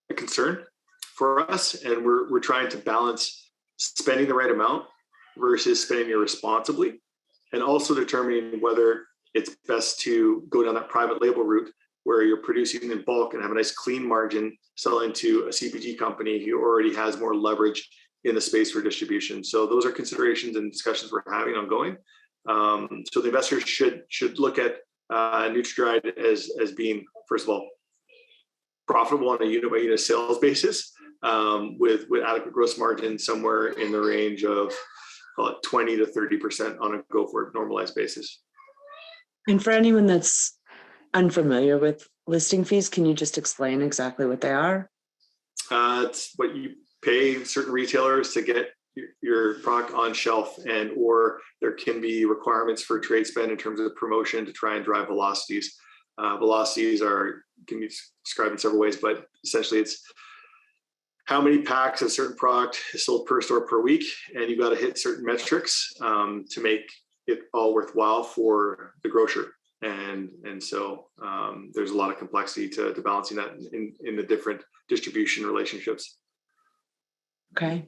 a concern for us. And we're trying to balance spending the right amount versus spending irresponsibly, and also determining whether it's best to go down that private label route where you're producing in bulk and have a nice clean margin, selling to a CPG company who already has more leverage in the space for distribution. So those are considerations and discussions we're having ongoing. So the investors should look at NutraDried as being, first of all, profitable on a unit by unit sales basis, with adequate gross margin somewhere in the range of 20 to 30% on a go forward normalized basis. And for anyone that's unfamiliar with listing fees, can you just explain exactly what they are? It's what you pay certain retailers to get your product on shelf, and or there can be requirements for trade spend in terms of promotion to try and drive velocities. Velocities can be described in several ways, but essentially it's how many packs of certain product is sold per store per week, and you've got to hit certain metrics to make it all worthwhile for the grocer. And so there's a lot of complexity to balancing that in the different distribution relationships. Okay.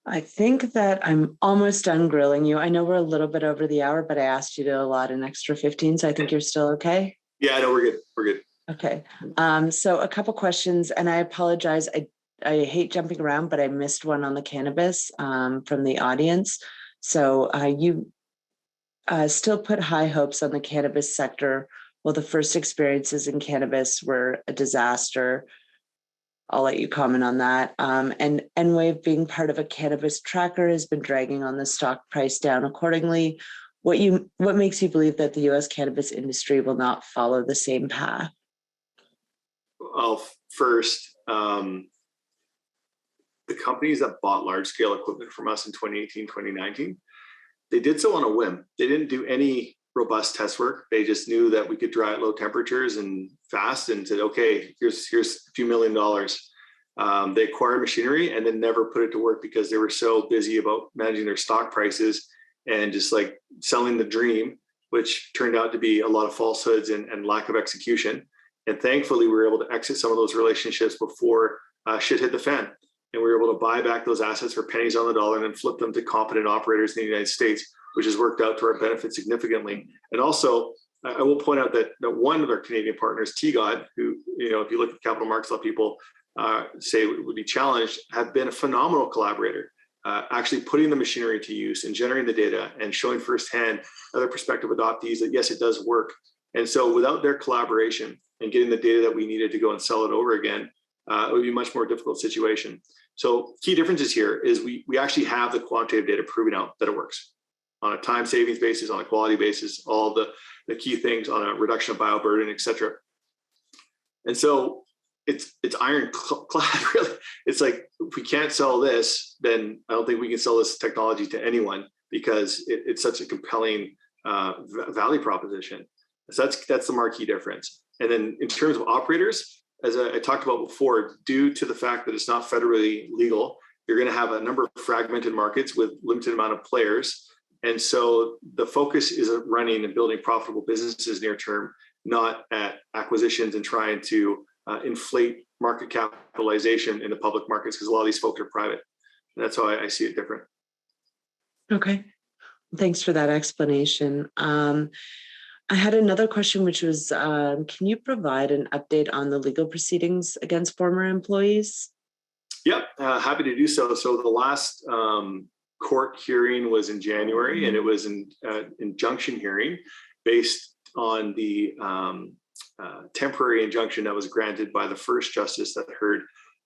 I think that I'm almost done grilling you. I know we're a little bit over the hour, but I asked you to allot an extra 15, so I think you're still okay. Yeah, I know we're good. We're good. Okay. So a couple questions, and I apologize. I hate jumping around, but I missed one on the cannabis from the audience. So you still put high hopes on the cannabis sector. Well, the first experiences in cannabis were a disaster. I'll let you comment on that. And EnWave, being part of a cannabis tracker, has been dragging on the stock price down accordingly. What makes you believe that the U.S. cannabis industry will not follow the same path? Well, first, the companies that bought large-scale equipment from us in 2018, 2019, they did so on a whim. They didn't do any robust test work. They just knew that we could dry at low temperatures and fast, and said, okay, here's a few $1 million. They acquired machinery and then never put it to work because they were so busy about managing their stock prices and just like selling the dream, which turned out to be a lot of falsehoods and lack of execution. And thankfully, we were able to exit some of those relationships before shit hit the fan. And we were able to buy back those assets for pennies on the dollar and then flip them to competent operators in the United States, which has worked out to our benefit significantly. And also, I will point out that one of our Canadian partners, TGOD, who, if you look at capital markets, a lot of people say would be challenged, have been a phenomenal collaborator, actually putting the machinery to use and generating the data and showing firsthand other prospective adoptees that, yes, it does work. And so without their collaboration and getting the data that we needed to go and sell it over again, it would be a much more difficult situation. So key differences here is we actually have the quantitative data proving out that it works on a time savings basis, on a quality basis, all the key things on a reduction of bioburden, et cetera. And so it's ironclad, really. It's like, if we can't sell this, then I don't think we can sell this technology to anyone, because it's such a compelling value proposition. So that's the marquee difference. And then in terms of operators, as I talked about before, due to the fact that it's not federally legal, you're going to have a number of fragmented markets with limited amount of players. And so the focus is running and building profitable businesses near term, not at acquisitions and trying to inflate market capitalization in the public markets, because a lot of these folks are private. And that's how I see it different. Okay. Thanks for that explanation. I had another question, which was, can you provide an update on the legal proceedings against former employees? Yep, happy to do so. So the last court hearing was in January, and it was an injunction hearing based on the temporary injunction that was granted by the first justice that heard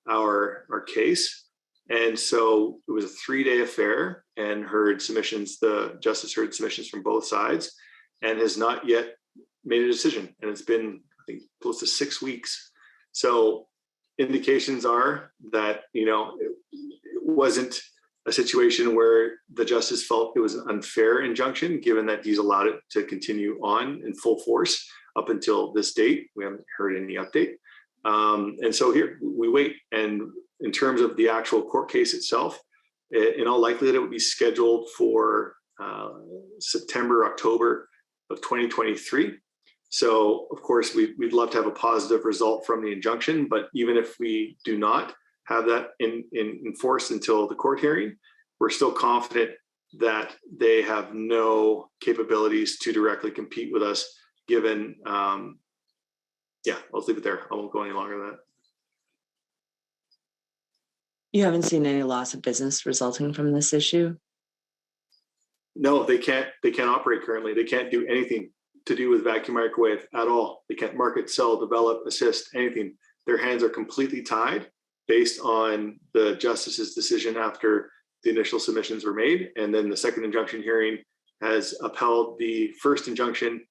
our case. And so it was a 3-day affair and heard submissions. The justice heard submissions from both sides and has not yet made a decision. And it's been, I think, close to 6 weeks. So indications are that, it wasn't a situation where the justice felt it was an unfair injunction, given that he's allowed it to continue on in full force up until this date. We haven't heard any update. And so here we wait. And in terms of the actual court case itself, in all likelihood, it would be scheduled for September, October of 2023. So, of course, we'd love to have a positive result from the injunction, but even if we do not have that in force until the court hearing, we're still confident that they have no capabilities to directly compete with us, given, I'll leave it there. I won't go any longer than that. You haven't seen any loss of business resulting from this issue? No, they can't operate currently. They can't do anything to do with vacuum microwave at all. They can't market, sell, develop, assist, anything. Their hands are completely tied based on the justice's decision after the initial submissions were made. And then the second injunction hearing has upheld the first injunction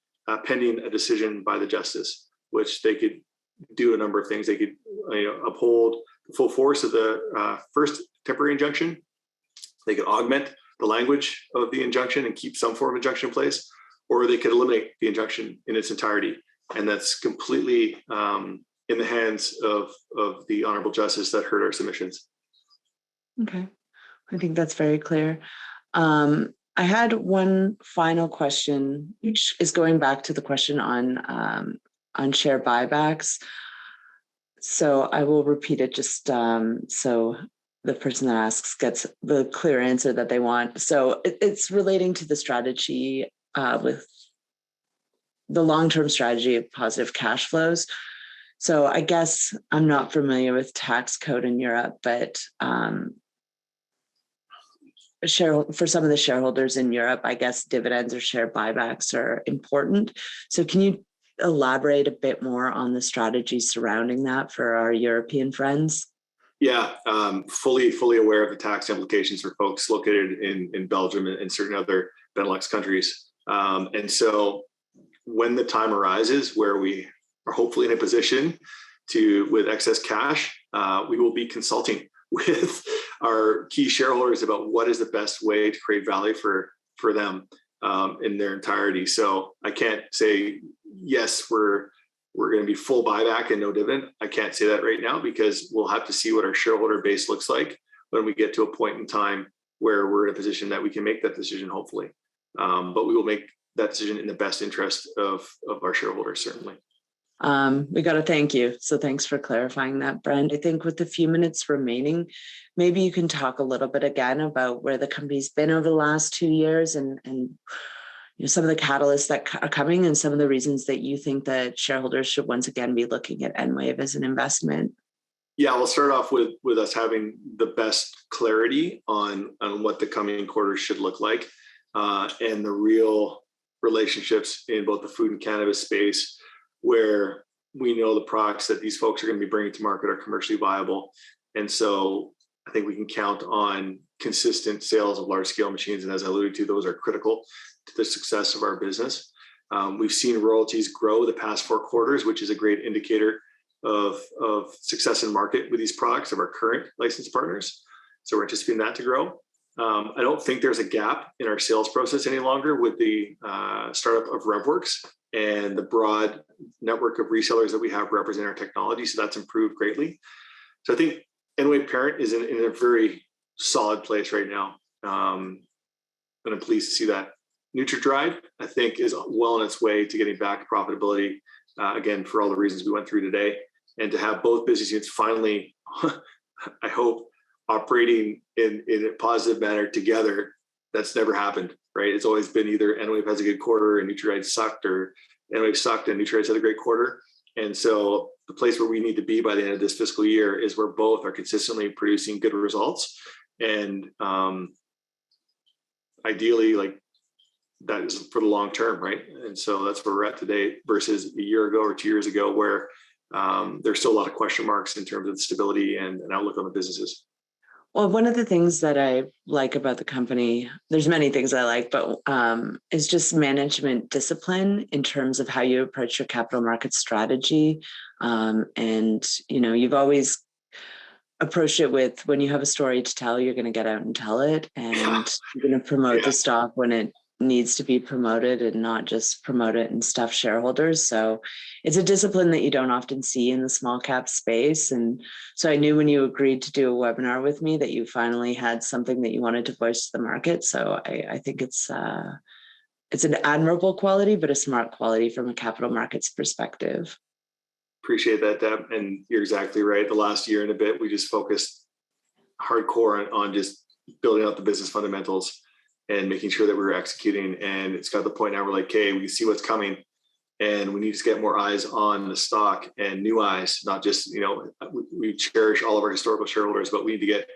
pending a decision by the justice, which they could do a number of things. They could uphold the full force of the first temporary injunction. They could augment the language of the injunction and keep some form of injunction in place, or they could eliminate the injunction in its entirety. And that's completely in the hands of the Honorable Justice that heard our submissions. Okay, I think that's very clear. I had one final question, which is going back to the question on share buybacks. So I will repeat it just so the person that asks gets the clear answer that they want. So it's relating to the strategy with the long-term strategy of positive cash flows. So I guess I'm not familiar with tax code in Europe, but for some of the shareholders in Europe, I guess dividends or share buybacks are important. So can you elaborate a bit more on the strategy surrounding that for our European friends? Yeah, fully aware of the tax implications for folks located in Belgium and certain other Benelux countries. And so when the time arises where we are hopefully in a position with excess cash, we will be consulting with our key shareholders about what is the best way to create value for them in their entirety. So I can't say, yes, we're going to be full buyback and no dividend. I can't say that right now, because we'll have to see what our shareholder base looks like when we get to a point in time where we're in a position that we can make that decision, hopefully. But we will make that decision in the best interest of our shareholders, certainly. We got to thank you. So thanks for clarifying that, Brent. I think with the few minutes remaining, maybe you can talk a little bit again about where the company's been over the last 2 years and some of the catalysts that are coming and some of the reasons that you think that shareholders should once again be looking at EnWave as an investment. Yeah, we'll start off with us having the best clarity on what the coming quarters should look like, and the real relationships in both the food and cannabis space, where we know the products that these folks are going to be bringing to market are commercially viable. And so I think we can count on consistent sales of large scale machines. And as I alluded to, those are critical to the success of our business. We've seen royalties grow the past 4 quarters, which is a great indicator of success in market with these products of our current licensed partners. So we're anticipating that to grow. I don't think there's a gap in our sales process any longer with the startup of RevWorks and the broad network of resellers that we have represent our technology. So that's improved greatly. So I think EnWave Parent is in a very solid place right now. and I'm pleased to see that. NutraDried, I think, is well on its way to getting back to profitability, again, for all the reasons we went through today. And to have both business units finally, I hope, operating in a positive manner together, that's never happened, right? It's always been either EnWave has a good quarter and NutraDried sucked, or EnWave sucked and NutraDried's had a great quarter. And so the place where we need to be by the end of this fiscal year is where both are consistently producing good results. And ideally, like, that is for the long term, right? And so that's where we're at today versus a year ago or 2 years ago, where there's still a lot of question marks in terms of stability and outlook on the businesses. Well, one of the things that I like about the company, there's many things I like, but is just management discipline in terms of how you approach your capital market strategy. And, you've always approached it with, when you have a story to tell, you're going to get out and tell it, and you're going to promote the stock when it needs to be promoted and not just promote it and stuff shareholders. So it's a discipline that you don't often see in the small cap space. And so I knew when you agreed to do a webinar with me that you finally had something that you wanted to voice to the market. So I think it's an admirable quality, but a smart quality from a capital markets perspective. Appreciate that, Deb. And you're exactly right. The last year and a bit, we just focused hardcore on just building out the business fundamentals and making sure that we were executing. And it's got to the point now where, like, hey, we see what's coming, and we need to get more eyes on the stock and new eyes, not just, we cherish all of our historical shareholders, but we need to get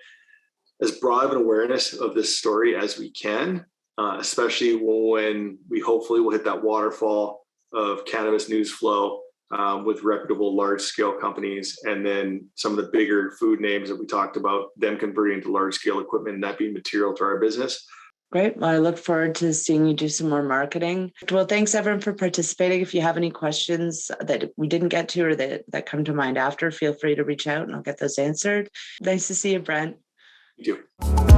as broad of an awareness of this story as we can, especially when we hopefully will hit that waterfall of cannabis news flow with reputable large scale companies, and then some of the bigger food names that we talked about, them converting to large scale equipment and that being material to our business. Great. Well, I look forward to seeing you do some more marketing. Well, thanks everyone for participating. If you have any questions that we didn't get to or that come to mind after, feel free to reach out and I'll get those answered. Nice to see you, Brent. You too.